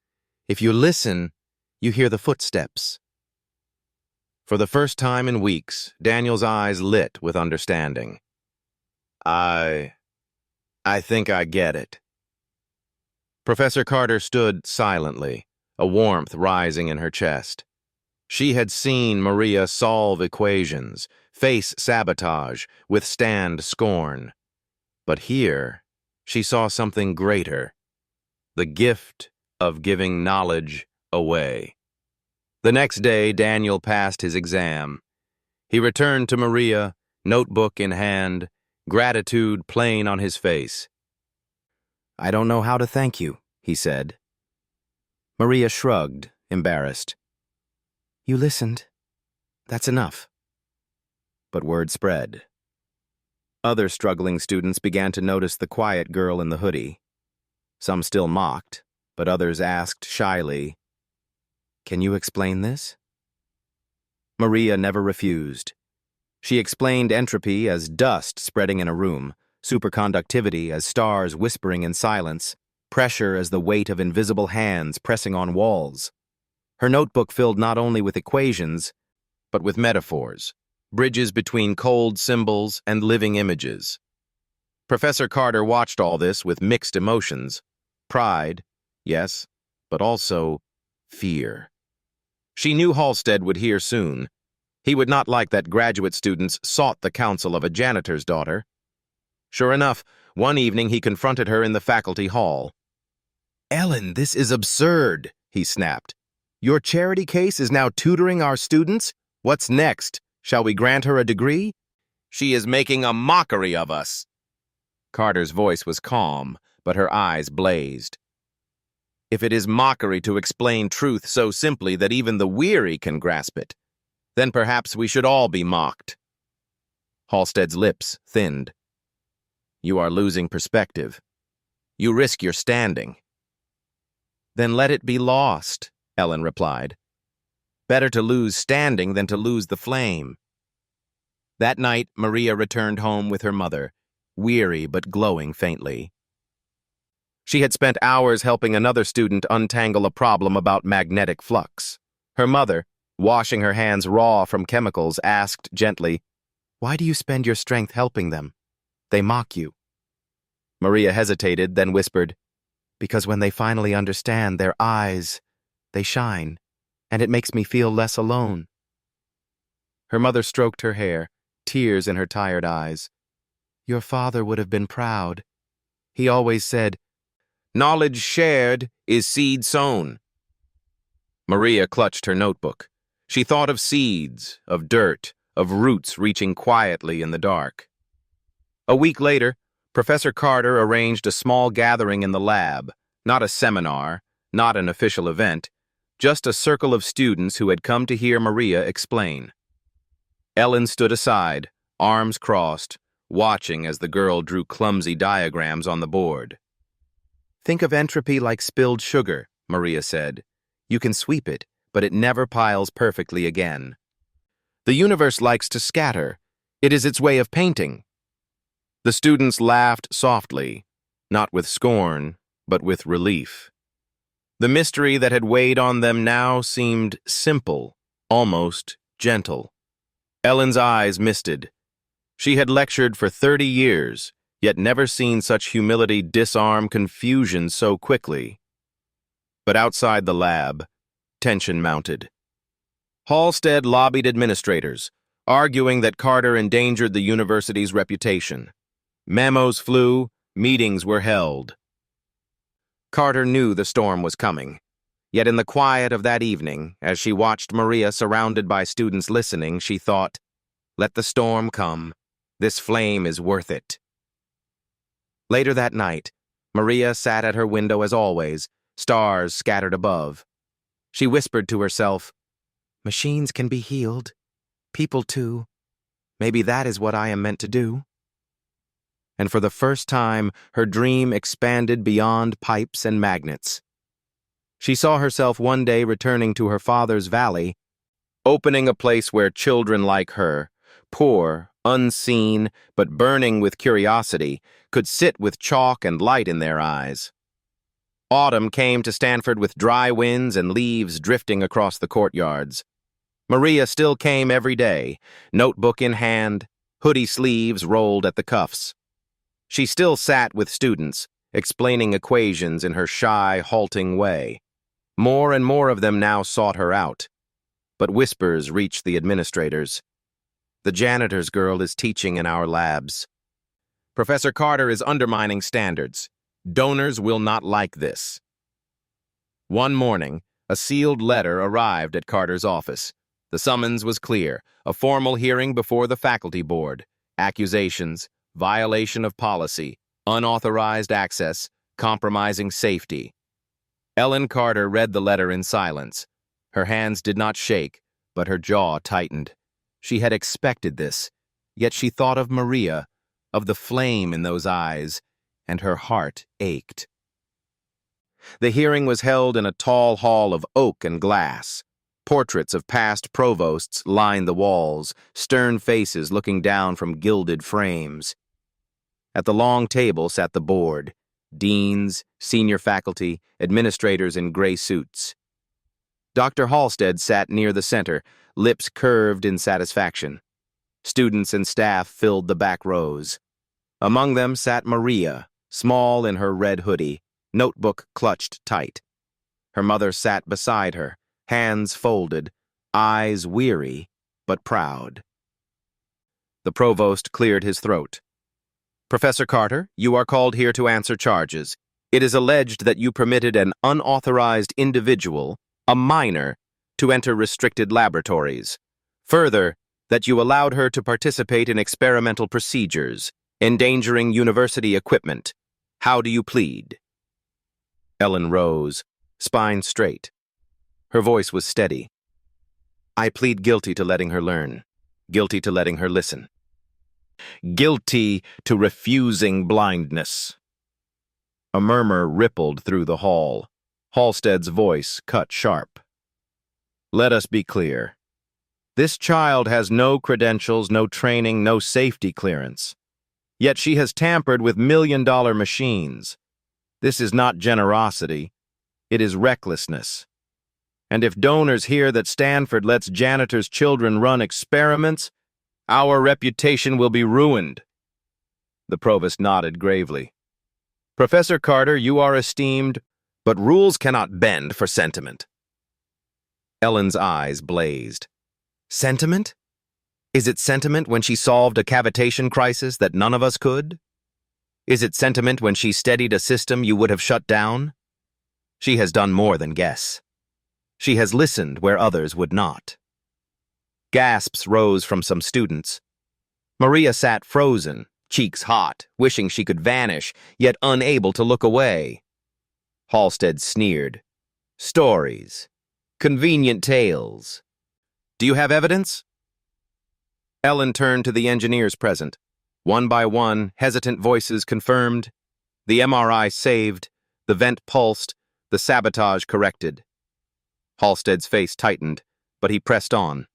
If you listen, you hear the footsteps. For the first time in weeks, Daniel's eyes lit with understanding. I think I get it. Professor Carter stood silently, a warmth rising in her chest. She had seen Maria solve equations, face sabotage, withstand scorn. But here, she saw something greater, the gift of giving knowledge away. The next day, Daniel passed his exam. He returned to Maria, notebook in hand, gratitude plain on his face. "I don't know how to thank you," he said. Maria shrugged, embarrassed. "You listened. That's enough." But word spread. Other struggling students began to notice the quiet girl in the hoodie. Some still mocked, but others asked shyly, "Can you explain this?" Maria never refused. She explained entropy as dust spreading in a room, superconductivity as stars whispering in silence, pressure as the weight of invisible hands pressing on walls. Her notebook filled not only with equations, but with metaphors, bridges between cold symbols and living images. Professor Carter watched all this with mixed emotions. Pride, yes, but also fear. She knew Halstead would hear soon. He would not like that graduate students sought the counsel of a janitor's daughter. Sure enough, one evening he confronted her in the faculty hall. "Ellen, this is absurd," he snapped. "Your charity case is now tutoring our students? What's next? Shall we grant her a degree? She is making a mockery of us." Carter's voice was calm, but her eyes blazed. "If it is mockery to explain truth so simply that even the weary can grasp it, then perhaps we should all be mocked." Halstead's lips thinned. "You are losing perspective. You risk your standing." "Then let it be lost," Ellen replied. "Better to lose standing than to lose the flame." That night, Maria returned home with her mother, weary but glowing faintly. She had spent hours helping another student untangle a problem about magnetic flux. Her mother, washing her hands raw from chemicals, asked gently, "Why do you spend your strength helping them? They mock you." Maria hesitated, then whispered, "Because when they finally understand, their eyes, they shine, and it makes me feel less alone." Her mother stroked her hair, tears in her tired eyes. "Your father would have been proud. He always said, 'Knowledge shared is seed sown.'" Maria clutched her notebook. She thought of seeds, of dirt, of roots reaching quietly in the dark. A week later, Professor Carter arranged a small gathering in the lab, not a seminar, not an official event, just a circle of students who had come to hear Maria explain. Ellen stood aside, arms crossed, watching as the girl drew clumsy diagrams on the board. "Think of entropy like spilled sugar," Maria said. "You can sweep it, but it never piles perfectly again. The universe likes to scatter. It is its way of painting." The students laughed softly, not with scorn, but with relief. The mystery that had weighed on them now seemed simple, almost gentle. Ellen's eyes misted. She had lectured for 30 years, yet never seen such humility disarm confusion so quickly. But outside the lab, tension mounted. Halstead lobbied administrators, arguing that Carter endangered the university's reputation. Memos flew, meetings were held. Carter knew the storm was coming. Yet in the quiet of that evening, as she watched Maria surrounded by students listening, she thought, "Let the storm come. This flame is worth it." Later that night, Maria sat at her window as always, stars scattered above. She whispered to herself, "Machines can be healed. People too. Maybe that is what I am meant to do." And for the first time, her dream expanded beyond pipes and magnets. She saw herself one day returning to her father's valley, opening a place where children like her, poor, unseen but burning with curiosity, could sit with chalk and light in their eyes. Autumn came to Stanford with dry winds and leaves drifting across the courtyards. Maria still came every day, notebook in hand, hoodie sleeves rolled at the cuffs. She still sat with students, explaining equations in her shy, halting way. More and more of them now sought her out. But whispers reached the administrators. The janitor's girl is teaching in our labs. Professor Carter is undermining standards. Donors will not like this. One morning, a sealed letter arrived at Carter's office. The summons was clear: a formal hearing before the faculty board, accusations, violation of policy, unauthorized access, compromising safety. Ellen Carter read the letter in silence. Her hands did not shake, but her jaw tightened. She had expected this, yet she thought of Maria, of the flame in those eyes, and her heart ached. The hearing was held in a tall hall of oak and glass. Portraits of past provosts lined the walls, stern faces looking down from gilded frames. At the long table sat the board, deans, senior faculty, administrators in gray suits. Dr. Halstead sat near the center, lips curved in satisfaction. Students and staff filled the back rows. Among them sat Maria, small in her red hoodie, notebook clutched tight. Her mother sat beside her, hands folded, eyes weary but proud. The provost cleared his throat. Professor Carter, you are called here to answer charges. It is alleged that you permitted an unauthorized individual, a minor, to enter restricted laboratories. Further, that you allowed her to participate in experimental procedures, endangering university equipment. How do you plead? Ellen rose, spine straight. Her voice was steady. I plead guilty to letting her learn, guilty to letting her listen, guilty to refusing blindness. A murmur rippled through the hall. Halstead's voice cut sharp. Let us be clear. This child has no credentials, no training, no safety clearance. Yet she has tampered with million-dollar machines. This is not generosity. It is recklessness. And if donors hear that Stanford lets janitors' children run experiments, our reputation will be ruined. The provost nodded gravely. Professor Carter, you are esteemed, but rules cannot bend for sentiment. Ellen's eyes blazed. Sentiment? Is it sentiment when she solved a cavitation crisis that none of us could? Is it sentiment when she steadied a system you would have shut down? She has done more than guess. She has listened where others would not. Gasps rose from some students. Maria sat frozen, cheeks hot, wishing she could vanish, yet unable to look away. Halstead sneered. Stories. Convenient tales. Do you have evidence? Ellen turned to the engineers present. One by one, hesitant voices confirmed. The MRI saved, the vent pulsed, the sabotage corrected. Halstead's face tightened, but he pressed on.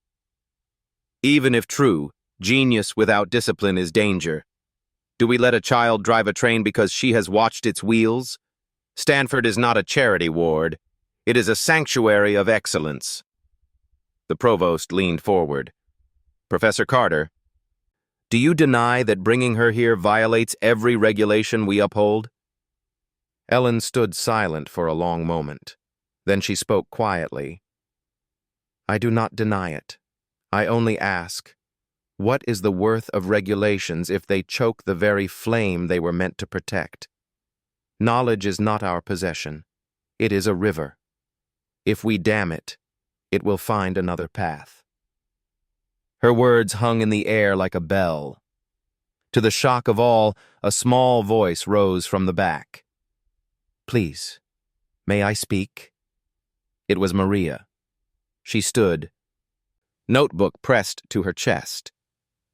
Even if true, genius without discipline is danger. Do we let a child drive a train because she has watched its wheels? Stanford is not a charity ward. It is a sanctuary of excellence. The provost leaned forward. Professor Carter, do you deny that bringing her here violates every regulation we uphold? Ellen stood silent for a long moment. Then she spoke quietly. I do not deny it. I only ask, what is the worth of regulations if they choke the very flame they were meant to protect? Knowledge is not our possession. It is a river. If we dam it, it will find another path. Her words hung in the air like a bell. To the shock of all, a small voice rose from the back. Please, may I speak? It was Maria. She stood, notebook pressed to her chest.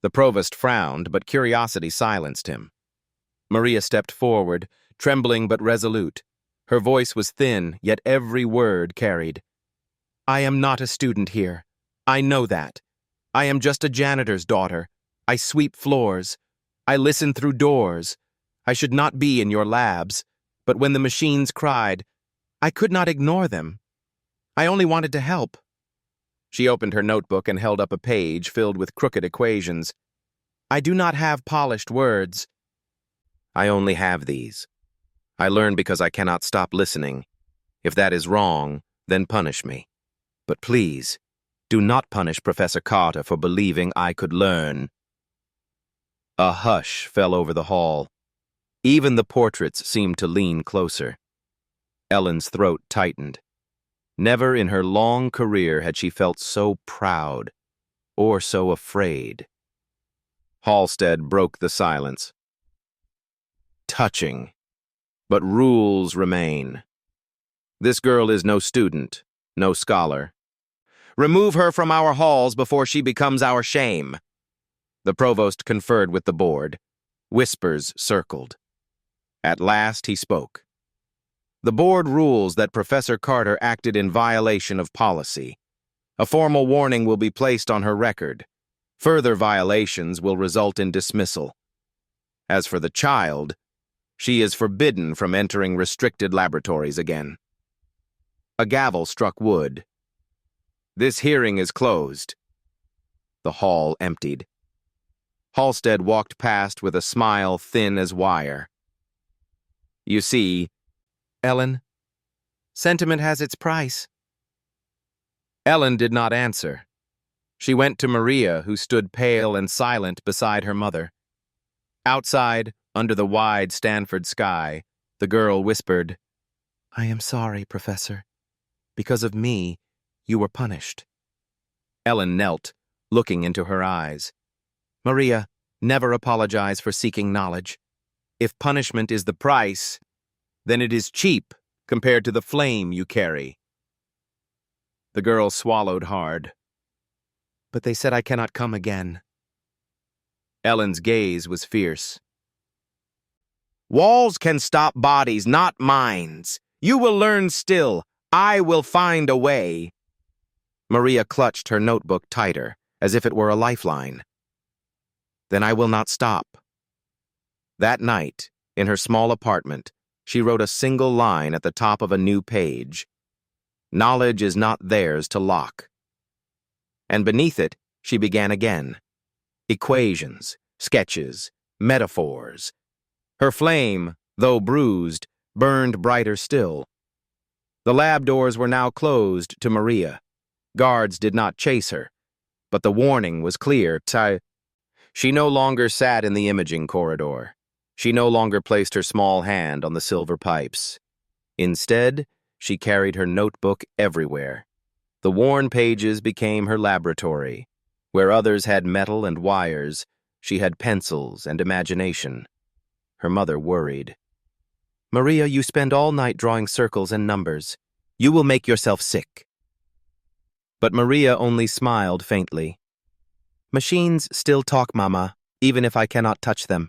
The provost frowned, but curiosity silenced him. Maria stepped forward, trembling but resolute. Her voice was thin, yet every word carried. I am not a student here. I know that. I am just a janitor's daughter. I sweep floors. I listen through doors. I should not be in your labs, but when the machines cried, I could not ignore them. I only wanted to help. She opened her notebook and held up a page filled with crooked equations. I do not have polished words. I only have these. I learn because I cannot stop listening. If that is wrong, then punish me. But please, do not punish Professor Carter for believing I could learn. A hush fell over the hall. Even the portraits seemed to lean closer. Ellen's throat tightened. Never in her long career had she felt so proud or so afraid. Halstead broke the silence. Touching, but rules remain. This girl is no student, no scholar. Remove her from our halls before she becomes our shame. The provost conferred with the board. Whispers circled. At last he spoke. The board rules that Professor Carter acted in violation of policy. A formal warning will be placed on her record. Further violations will result in dismissal. As for the child, she is forbidden from entering restricted laboratories again. A gavel struck wood. This hearing is closed. The hall emptied. Halstead walked past with a smile thin as wire. You see, Ellen, sentiment has its price. Ellen did not answer. She went to Maria, who stood pale and silent beside her mother. Outside, under the wide Stanford sky, the girl whispered, I am sorry, Professor. Because of me, you were punished. Ellen knelt, looking into her eyes. Maria, never apologize for seeking knowledge. If punishment is the price, then it is cheap compared to the flame you carry. The girl swallowed hard. But they said I cannot come again. Ellen's gaze was fierce. Walls can stop bodies, not minds. You will learn still. I will find a way. Maria clutched her notebook tighter, as if it were a lifeline. Then I will not stop. That night, in her small apartment, she wrote a single line at the top of a new page. Knowledge is not theirs to lock. And beneath it, she began again. Equations, sketches, metaphors. Her flame, though bruised, burned brighter still. The lab doors were now closed to Maria. Guards did not chase her, but the warning was clear. She no longer sat in the imaging corridor. She no longer placed her small hand on the silver pipes. Instead, she carried her notebook everywhere. The worn pages became her laboratory. Where others had metal and wires, she had pencils and imagination. Her mother worried. Maria, you spend all night drawing circles and numbers. You will make yourself sick. But Maria only smiled faintly. Machines still talk, Mama, even if I cannot touch them.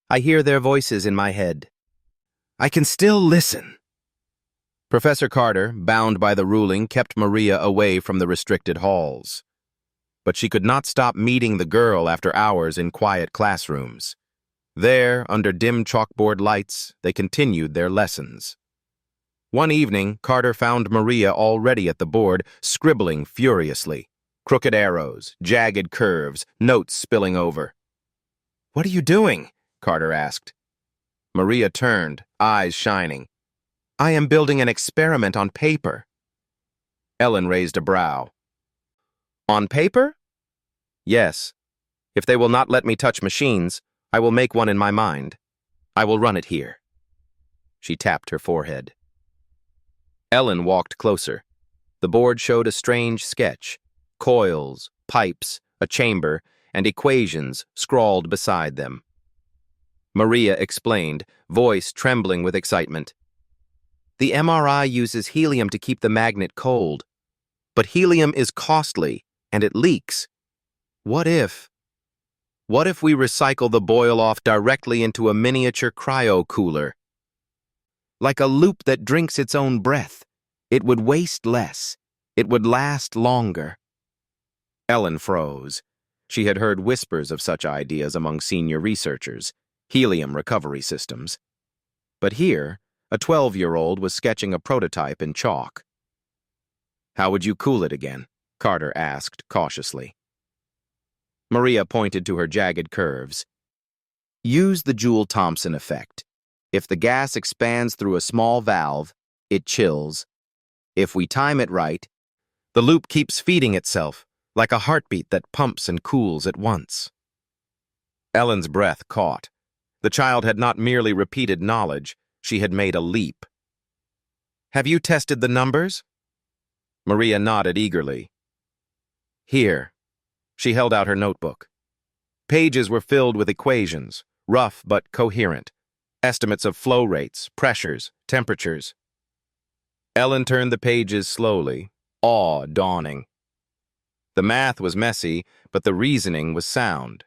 I hear their voices in my head. I can still listen. Professor Carter, bound by the ruling, kept Maria away from the restricted halls. But she could not stop meeting the girl after hours in quiet classrooms. There, under dim chalkboard lights, they continued their lessons. One evening, Carter found Maria already at the board, scribbling furiously. Crooked arrows, jagged curves, notes spilling over. What are you doing? Carter asked. Maria turned, eyes shining. I am building an experiment on paper. Ellen raised a brow. On paper? Yes. If they will not let me touch machines, I will make one in my mind. I will run it here. She tapped her forehead. Ellen walked closer. The board showed a strange sketch. Coils, pipes, a chamber, and equations scrawled beside them. Maria explained, voice trembling with excitement. The MRI uses helium to keep the magnet cold. But helium is costly, and it leaks. What if we recycle the boil-off directly into a miniature cryo-cooler? Like a loop that drinks its own breath. It would waste less. It would last longer. Ellen froze. She had heard whispers of such ideas among senior researchers, helium recovery systems. But here, a 12-year-old was sketching a prototype in chalk. "How would you cool it again?" Carter asked cautiously. Maria pointed to her jagged curves. "Use the Joule-Thomson effect. If the gas expands through a small valve, it chills. If we time it right, the loop keeps feeding itself, like a heartbeat that pumps and cools at once." Ellen's breath caught. The child had not merely repeated knowledge, she had made a leap. "Have you tested the numbers?" Maria nodded eagerly. "Here." She held out her notebook. Pages were filled with equations, rough but coherent, estimates of flow rates, pressures, temperatures. Ellen turned the pages slowly, awe dawning. The math was messy, but the reasoning was sound.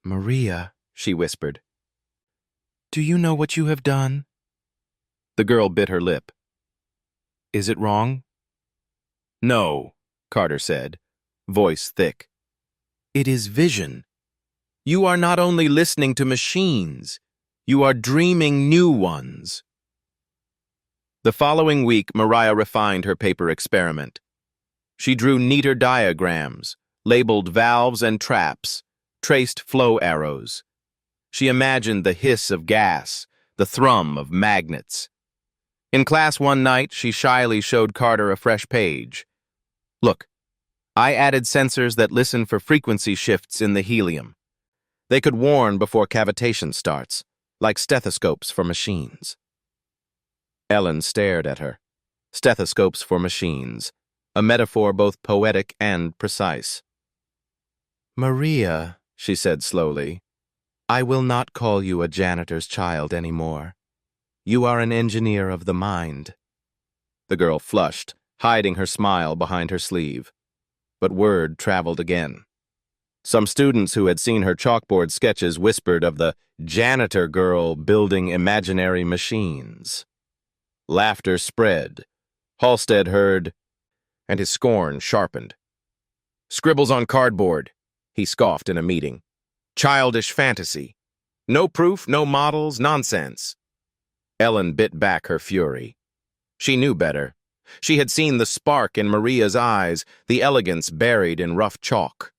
"Maria," she whispered, "do you know what you have done?" The girl bit her lip. "Is it wrong?" "No," Carter said, voice thick. "It is vision. You are not only listening to machines, you are dreaming new ones." The following week, Maria refined her paper experiment. She drew neater diagrams, labeled valves and traps, traced flow arrows. She imagined the hiss of gas, the thrum of magnets. In class one night, she shyly showed Carter a fresh page. "Look, I added sensors that listen for frequency shifts in the helium. They could warn before cavitation starts, like stethoscopes for machines." Ellen stared at her. Stethoscopes for machines, a metaphor both poetic and precise. "Maria," she said slowly, "I will not call you a janitor's child anymore. You are an engineer of the mind." The girl flushed, hiding her smile behind her sleeve. But word traveled again. Some students who had seen her chalkboard sketches whispered of the janitor girl building imaginary machines. Laughter spread. Halstead heard, and his scorn sharpened. "Scribbles on cardboard," he scoffed in a meeting. "Childish fantasy. No proof, no models, nonsense." Ellen bit back her fury. She knew better. She had seen the spark in Maria's eyes, the elegance buried in rough chalk.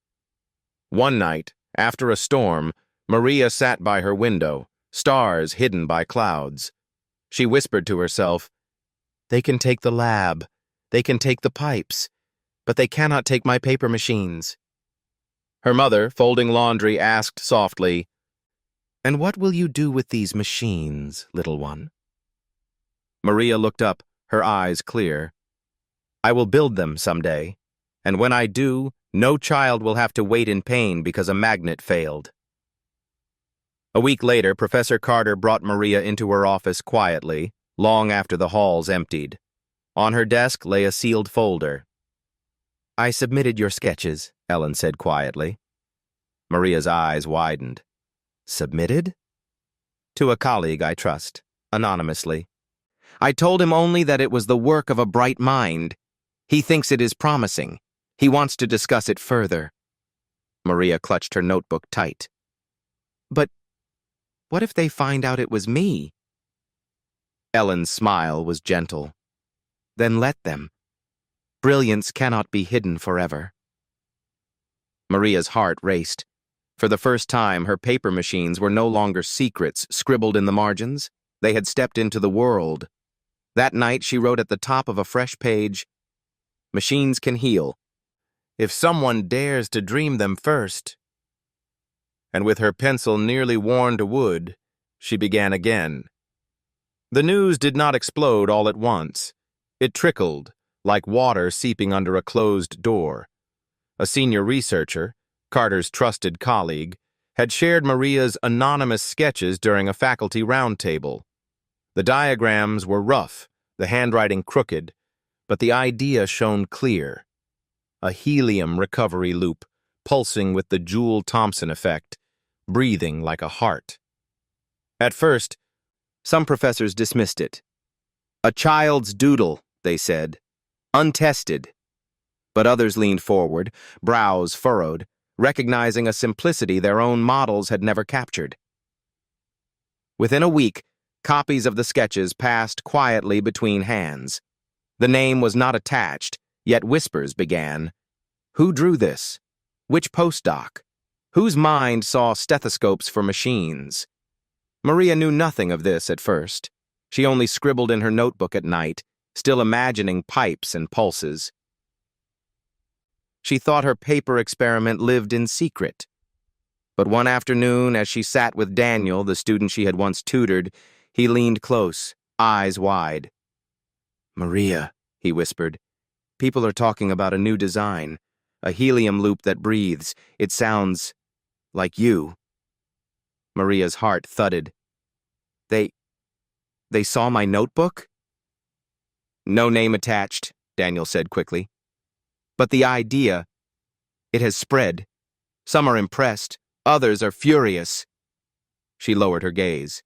One night, after a storm, Maria sat by her window, stars hidden by clouds. She whispered to herself, "They can take the lab, they can take the pipes, but they cannot take my paper machines." Her mother, folding laundry, asked softly, "And what will you do with these machines, little one?" Maria looked up, her eyes clear. "I will build them someday, and when I do, no child will have to wait in pain because a magnet failed." A week later, Professor Carter brought Maria into her office quietly, long after the halls emptied. On her desk lay a sealed folder. "I submitted your sketches," Ellen said quietly. Maria's eyes widened. "Submitted?" "To a colleague I trust, anonymously. I told him only that it was the work of a bright mind. He thinks it is promising. He wants to discuss it further." Maria clutched her notebook tight. "But what if they find out it was me?" Ellen's smile was gentle. "Then let them. Brilliance cannot be hidden forever." Maria's heart raced. For the first time, her paper machines were no longer secrets scribbled in the margins. They had stepped into the world. That night, she wrote at the top of a fresh page, "Machines can heal, if someone dares to dream them first." And with her pencil nearly worn to wood, she began again. The news did not explode all at once. It trickled, like water seeping under a closed door. A senior researcher, Carter's trusted colleague, had shared Maria's anonymous sketches during a faculty roundtable. The diagrams were rough, the handwriting crooked, but the idea shone clear. A helium recovery loop, pulsing with the Joule-Thomson effect, breathing like a heart. At first, some professors dismissed it. "A child's doodle," they said, "untested." But others leaned forward, brows furrowed. recognizing a simplicity their own models had never captured. Within a week, copies of the sketches passed quietly between hands. The name was not attached, yet whispers began. Who drew this? Which postdoc? Whose mind saw stethoscopes for machines? Maria knew nothing of this at first. She only scribbled in her notebook at night, still imagining pipes and pulses. She thought her paper experiment lived in secret. But one afternoon, as she sat with Daniel, the student she had once tutored, he leaned close, eyes wide. "Maria," he whispered, "people are talking about a new design, a helium loop that breathes. It sounds like you." Maria's heart thudded. They saw my notebook?" "No name attached," Daniel said quickly. "But the idea, it has spread. Some are impressed, others are furious." She lowered her gaze.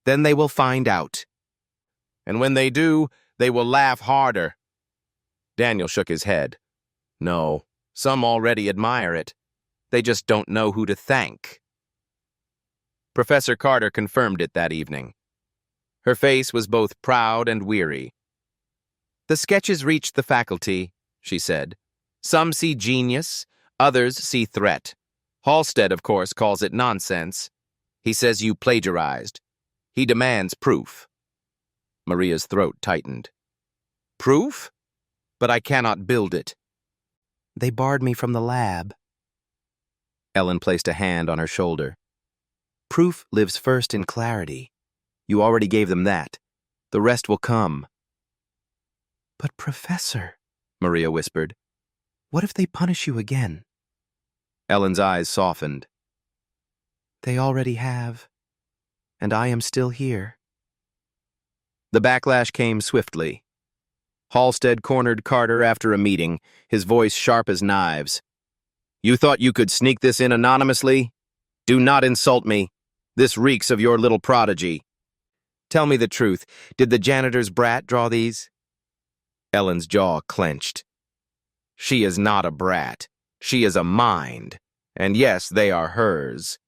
"Then they will find out. And when they do, they will laugh harder." Daniel shook his head. "No, some already admire it. They just don't know who to thank." Professor Carter confirmed it that evening. Her face was both proud and weary. "The sketches reached the faculty," she said. "Some see genius, others see threat. Halstead, of course, calls it nonsense. He says you plagiarized. He demands proof." Maria's throat tightened. "Proof? But I cannot build it." "They barred me from the lab." Ellen placed a hand on her shoulder. "Proof lives first in clarity. You already gave them that. The rest will come." "But Professor," Maria whispered, "what if they punish you again?" Ellen's eyes softened. "They already have, and I am still here." The backlash came swiftly. Halstead cornered Carter after a meeting, his voice sharp as knives. "You thought you could sneak this in anonymously? Do not insult me. This reeks of your little prodigy. Tell me the truth. Did the janitor's brat draw these?" Ellen's jaw clenched. "She is not a brat. She is a mind. And yes, they are hers."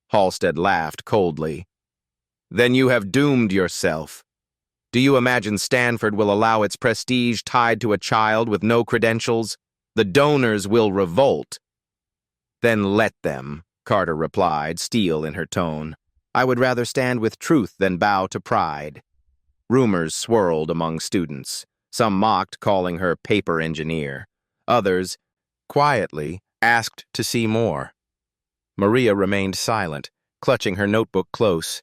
Halstead laughed coldly. "Then you have doomed yourself. Do you imagine Stanford will allow its prestige tied to a child with no credentials? The donors will revolt." "Then let them," Carter replied, steel in her tone. "I would rather stand with truth than bow to pride." Rumors swirled among students. Some mocked, calling her paper engineer. Others, quietly, asked to see more. Maria remained silent, clutching her notebook close.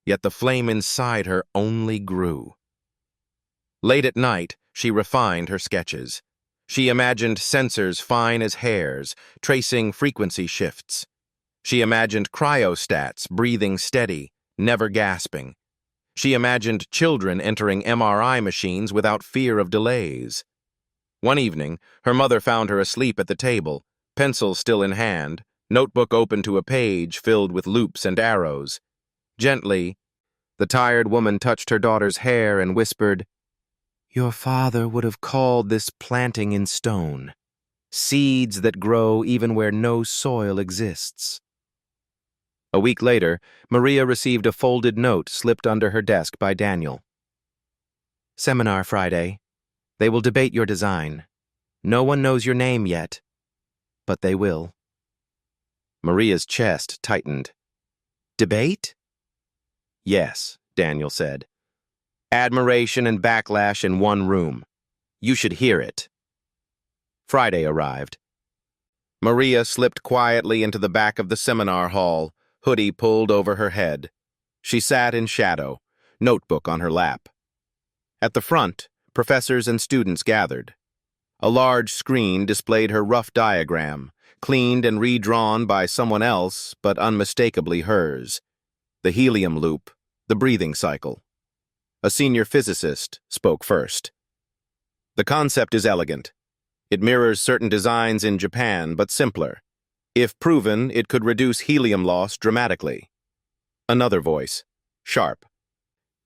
Yet the flame inside her only grew. Late at night, she refined her sketches. She imagined sensors fine as hairs, tracing frequency shifts. She imagined cryostats breathing steady, never gasping. She imagined children entering MRI machines without fear of delays. One evening, her mother found her asleep at the table, pencil still in hand, notebook open to a page filled with loops and arrows. Gently, the tired woman touched her daughter's hair and whispered, "Your father would have called this planting in stone. Seeds that grow even where no soil exists." A week later, Maria received a folded note slipped under her desk by Daniel. "Seminar Friday. They will debate your design. No one knows your name yet, but they will." Maria's chest tightened. "Debate?" "Yes," Daniel said. "Admiration and backlash in one room. You should hear it." Friday arrived. Maria slipped quietly into the back of the seminar hall, hoodie pulled over her head. She sat in shadow, notebook on her lap. At the front, professors and students gathered. A large screen displayed her rough diagram, cleaned and redrawn by someone else, but unmistakably hers. The helium loop, the breathing cycle. A senior physicist spoke first. "The concept is elegant. It mirrors certain designs in Japan, but simpler. If proven, it could reduce helium loss dramatically." Another voice, sharp,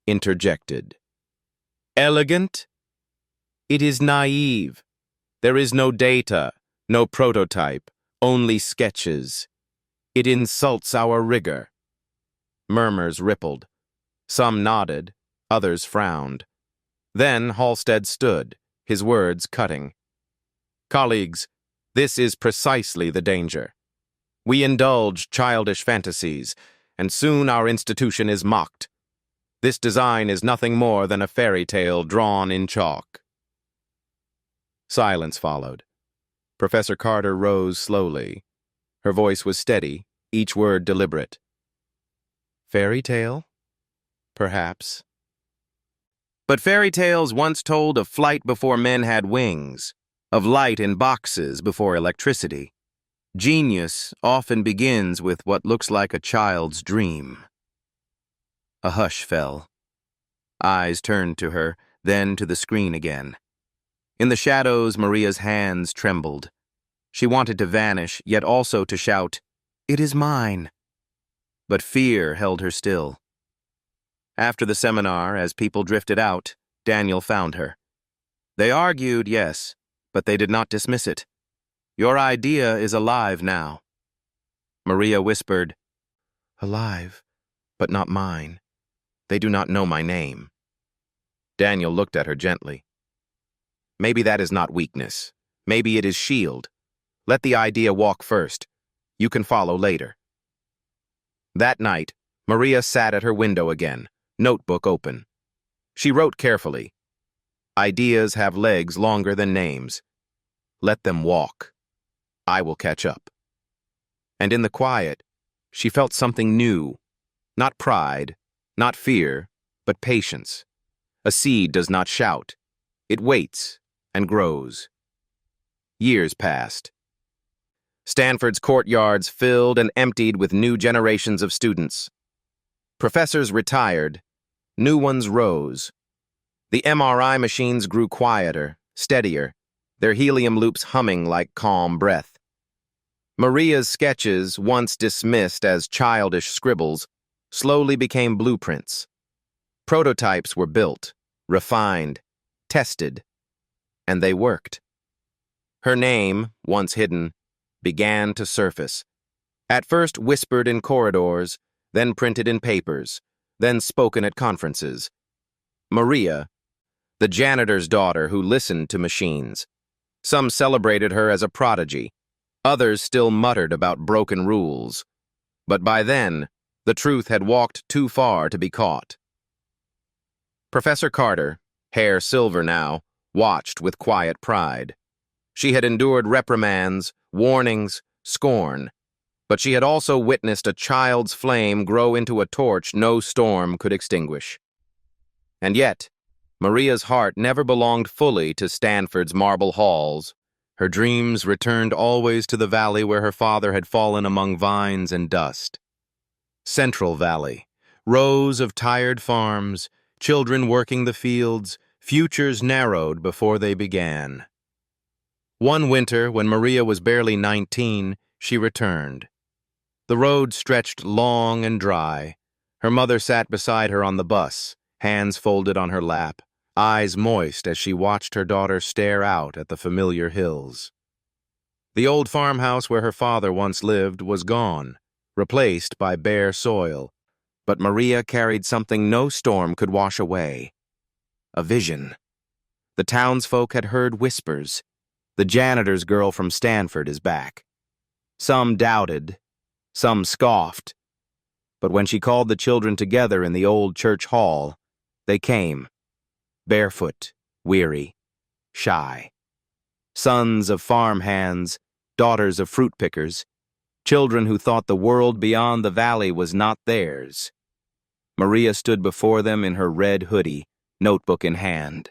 interjected. "Elegant? It is naive. There is no data, no prototype, Only sketches. It insults our rigor. Murmurs rippled. Some nodded, others frowned. Then Halstead stood, his words cutting. Colleagues, this is precisely the danger. We indulge childish fantasies, and soon our institution is mocked. This design is nothing more than a fairy tale drawn in chalk. Silence followed. Professor Carter rose slowly. Her voice was steady, each word deliberate. Fairy tale? Perhaps. But fairy tales once told of flight before men had wings, of light in boxes before electricity. Genius often begins with what looks like a child's dream. A hush fell. Eyes turned to her, then to the screen again. In the shadows, Maria's hands trembled. She wanted to vanish, yet also to shout, "It is mine." But fear held her still. After the seminar, as people drifted out, Daniel found her. They argued, yes, but they did not dismiss it. Your idea is alive now. Maria whispered, "Alive, but not mine. They do not know my name." Daniel looked at her gently. Maybe that is not weakness. Maybe it is shield. Let the idea walk first. You can follow later. That night, Maria sat at her window again, notebook open. She wrote carefully. Ideas have legs longer than names. Let them walk. I will catch up. And in the quiet, she felt something new. Not pride, not fear, but patience. A seed does not shout. It waits and grows. Years passed. Stanford's courtyards filled and emptied with new generations of students. Professors retired. New ones rose. The MRI machines grew quieter, steadier, their helium loops humming like calm breath. Maria's sketches, once dismissed as childish scribbles, slowly became blueprints. Prototypes were built, refined, tested, and they worked. Her name, once hidden, began to surface. At first whispered in corridors, then printed in papers, then spoken at conferences. Maria, the janitor's daughter who listened to machines. Some celebrated her as a prodigy. Others still muttered about broken rules. But by then, the truth had walked too far to be caught. Professor Carter, hair silver now, watched with quiet pride. She had endured reprimands, warnings, scorn, but she had also witnessed a child's flame grow into a torch no storm could extinguish. And yet, Maria's heart never belonged fully to Stanford's marble halls. Her dreams returned always to the valley where her father had fallen among vines and dust. Central Valley, rows of tired farms, children working the fields, futures narrowed before they began. One winter, when Maria was barely 19, she returned. The road stretched long and dry. Her mother sat beside her on the bus, hands folded on her lap, eyes moist as she watched her daughter stare out at the familiar hills. The old farmhouse where her father once lived was gone, replaced by bare soil, but Maria carried something no storm could wash away. A vision. The townsfolk had heard whispers. The janitor's girl from Stanford is back. Some doubted, some scoffed, but when she called the children together in the old church hall, they came, barefoot, weary, shy. Sons of farm hands, daughters of fruit pickers, children who thought the world beyond the valley was not theirs. Maria stood before them in her red hoodie, notebook in hand.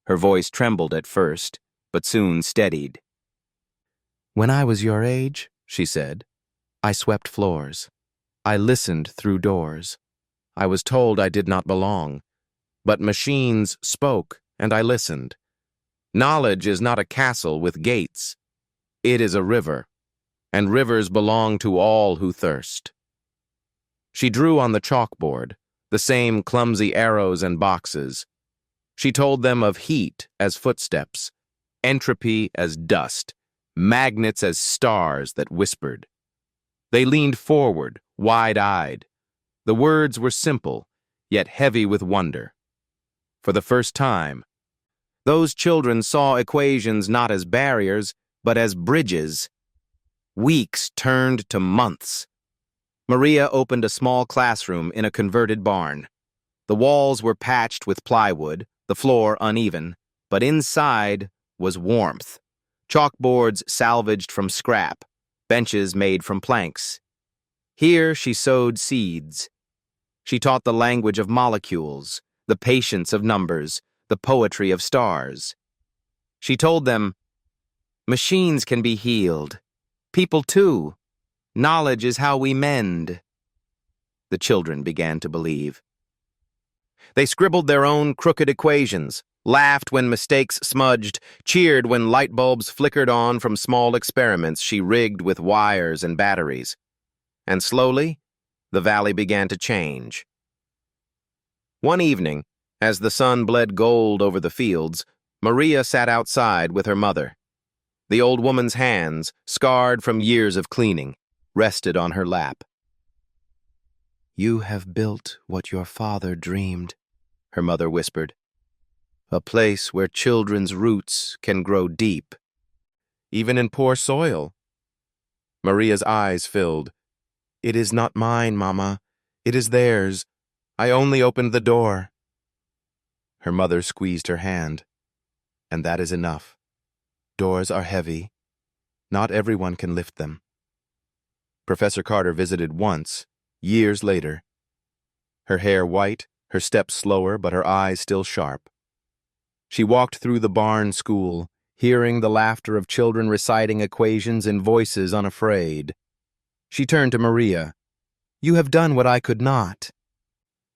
Her voice trembled at first, but soon steadied. "When I was your age," she said, "I swept floors. I listened through doors. I was told I did not belong. But machines spoke, and I listened. Knowledge is not a castle with gates. It is a river, and rivers belong to all who thirst." She drew on the chalkboard, the same clumsy arrows and boxes. She told them of heat as footsteps, entropy as dust, magnets as stars that whispered. They leaned forward, wide-eyed. The words were simple, yet heavy with wonder. For the first time, those children saw equations not as barriers, but as bridges. Weeks turned to months. Maria opened a small classroom in a converted barn. The walls were patched with plywood, the floor uneven, but inside was warmth. Chalkboards salvaged from scrap, benches made from planks. Here she sowed seeds. She taught the language of molecules, the patience of numbers, the poetry of stars. She told them, "Machines can be healed. People too. Knowledge is how we mend." The children began to believe. They scribbled their own crooked equations, laughed when mistakes smudged, cheered when light bulbs flickered on from small experiments she rigged with wires and batteries. And slowly, the valley began to change. One evening, as the sun bled gold over the fields, Maria sat outside with her mother. The old woman's hands, scarred from years of cleaning, rested on her lap. "You have built what your father dreamed," her mother whispered. "A place where children's roots can grow deep, even in poor soil." Maria's eyes filled. "It is not mine, Mama. It is theirs. I only opened the door." Her mother squeezed her hand. "And that is enough. Doors are heavy. Not everyone can lift them." Professor Carter visited once, years later. Her hair white, her steps slower, but her eyes still sharp. She walked through the barn school, hearing the laughter of children reciting equations in voices unafraid. She turned to Maria. "You have done what I could not.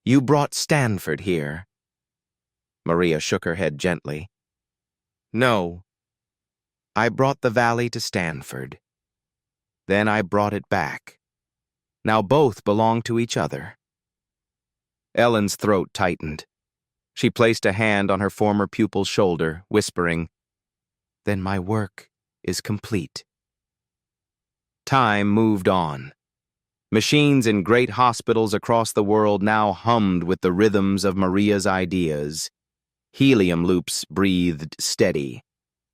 You brought Stanford here." Maria shook her head gently. "No. I brought the valley to Stanford. Then I brought it back. Now both belong to each other." Ellen's throat tightened. She placed a hand on her former pupil's shoulder, whispering, "Then my work is complete." Time moved on. Machines in great hospitals across the world now hummed with the rhythms of Maria's ideas. Helium loops breathed steady.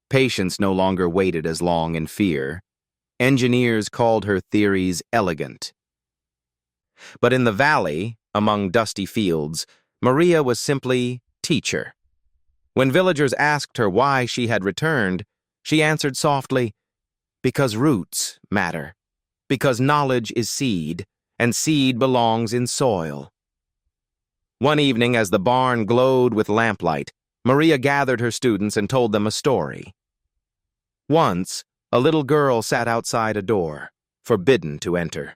Patients no longer waited as long in fear. Engineers called her theories elegant. But in the valley, among dusty fields, Maria was simply teacher. When villagers asked her why she had returned, she answered softly, "Because roots matter. Because knowledge is seed, and seed belongs in soil." One evening, as the barn glowed with lamplight, Maria gathered her students and told them a story. Once, a little girl sat outside a door, forbidden to enter.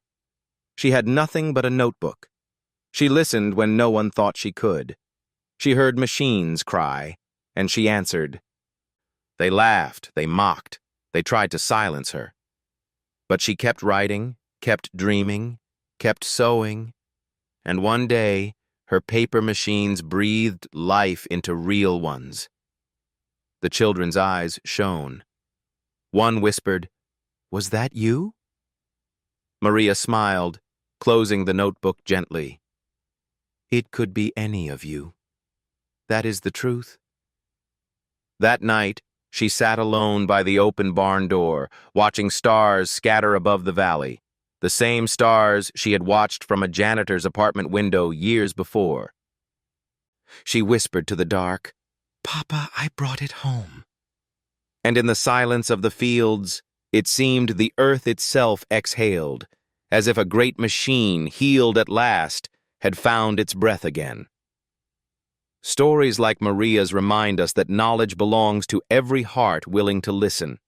She had nothing but a notebook. She listened when no one thought she could. She heard machines cry, and she answered. They laughed, they mocked, they tried to silence her. But she kept writing, kept dreaming, kept sewing, and one day, her paper machines breathed life into real ones. The children's eyes shone. One whispered, "Was that you?" Maria smiled, closing the notebook gently. "It could be any of you. That is the truth." That night, she sat alone by the open barn door, watching stars scatter above the valley, the same stars she had watched from a janitor's apartment window years before. She whispered to the dark, "Papa, I brought it home." And in the silence of the fields, it seemed the earth itself exhaled, as if a great machine, healed at last, had found its breath again. Stories like Maria's remind us that knowledge belongs to every heart willing to listen.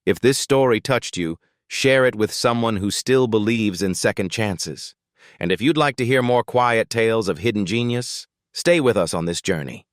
If this story touched you, share it with someone who still believes in second chances. And if you'd like to hear more quiet tales of hidden genius, stay with us on this journey.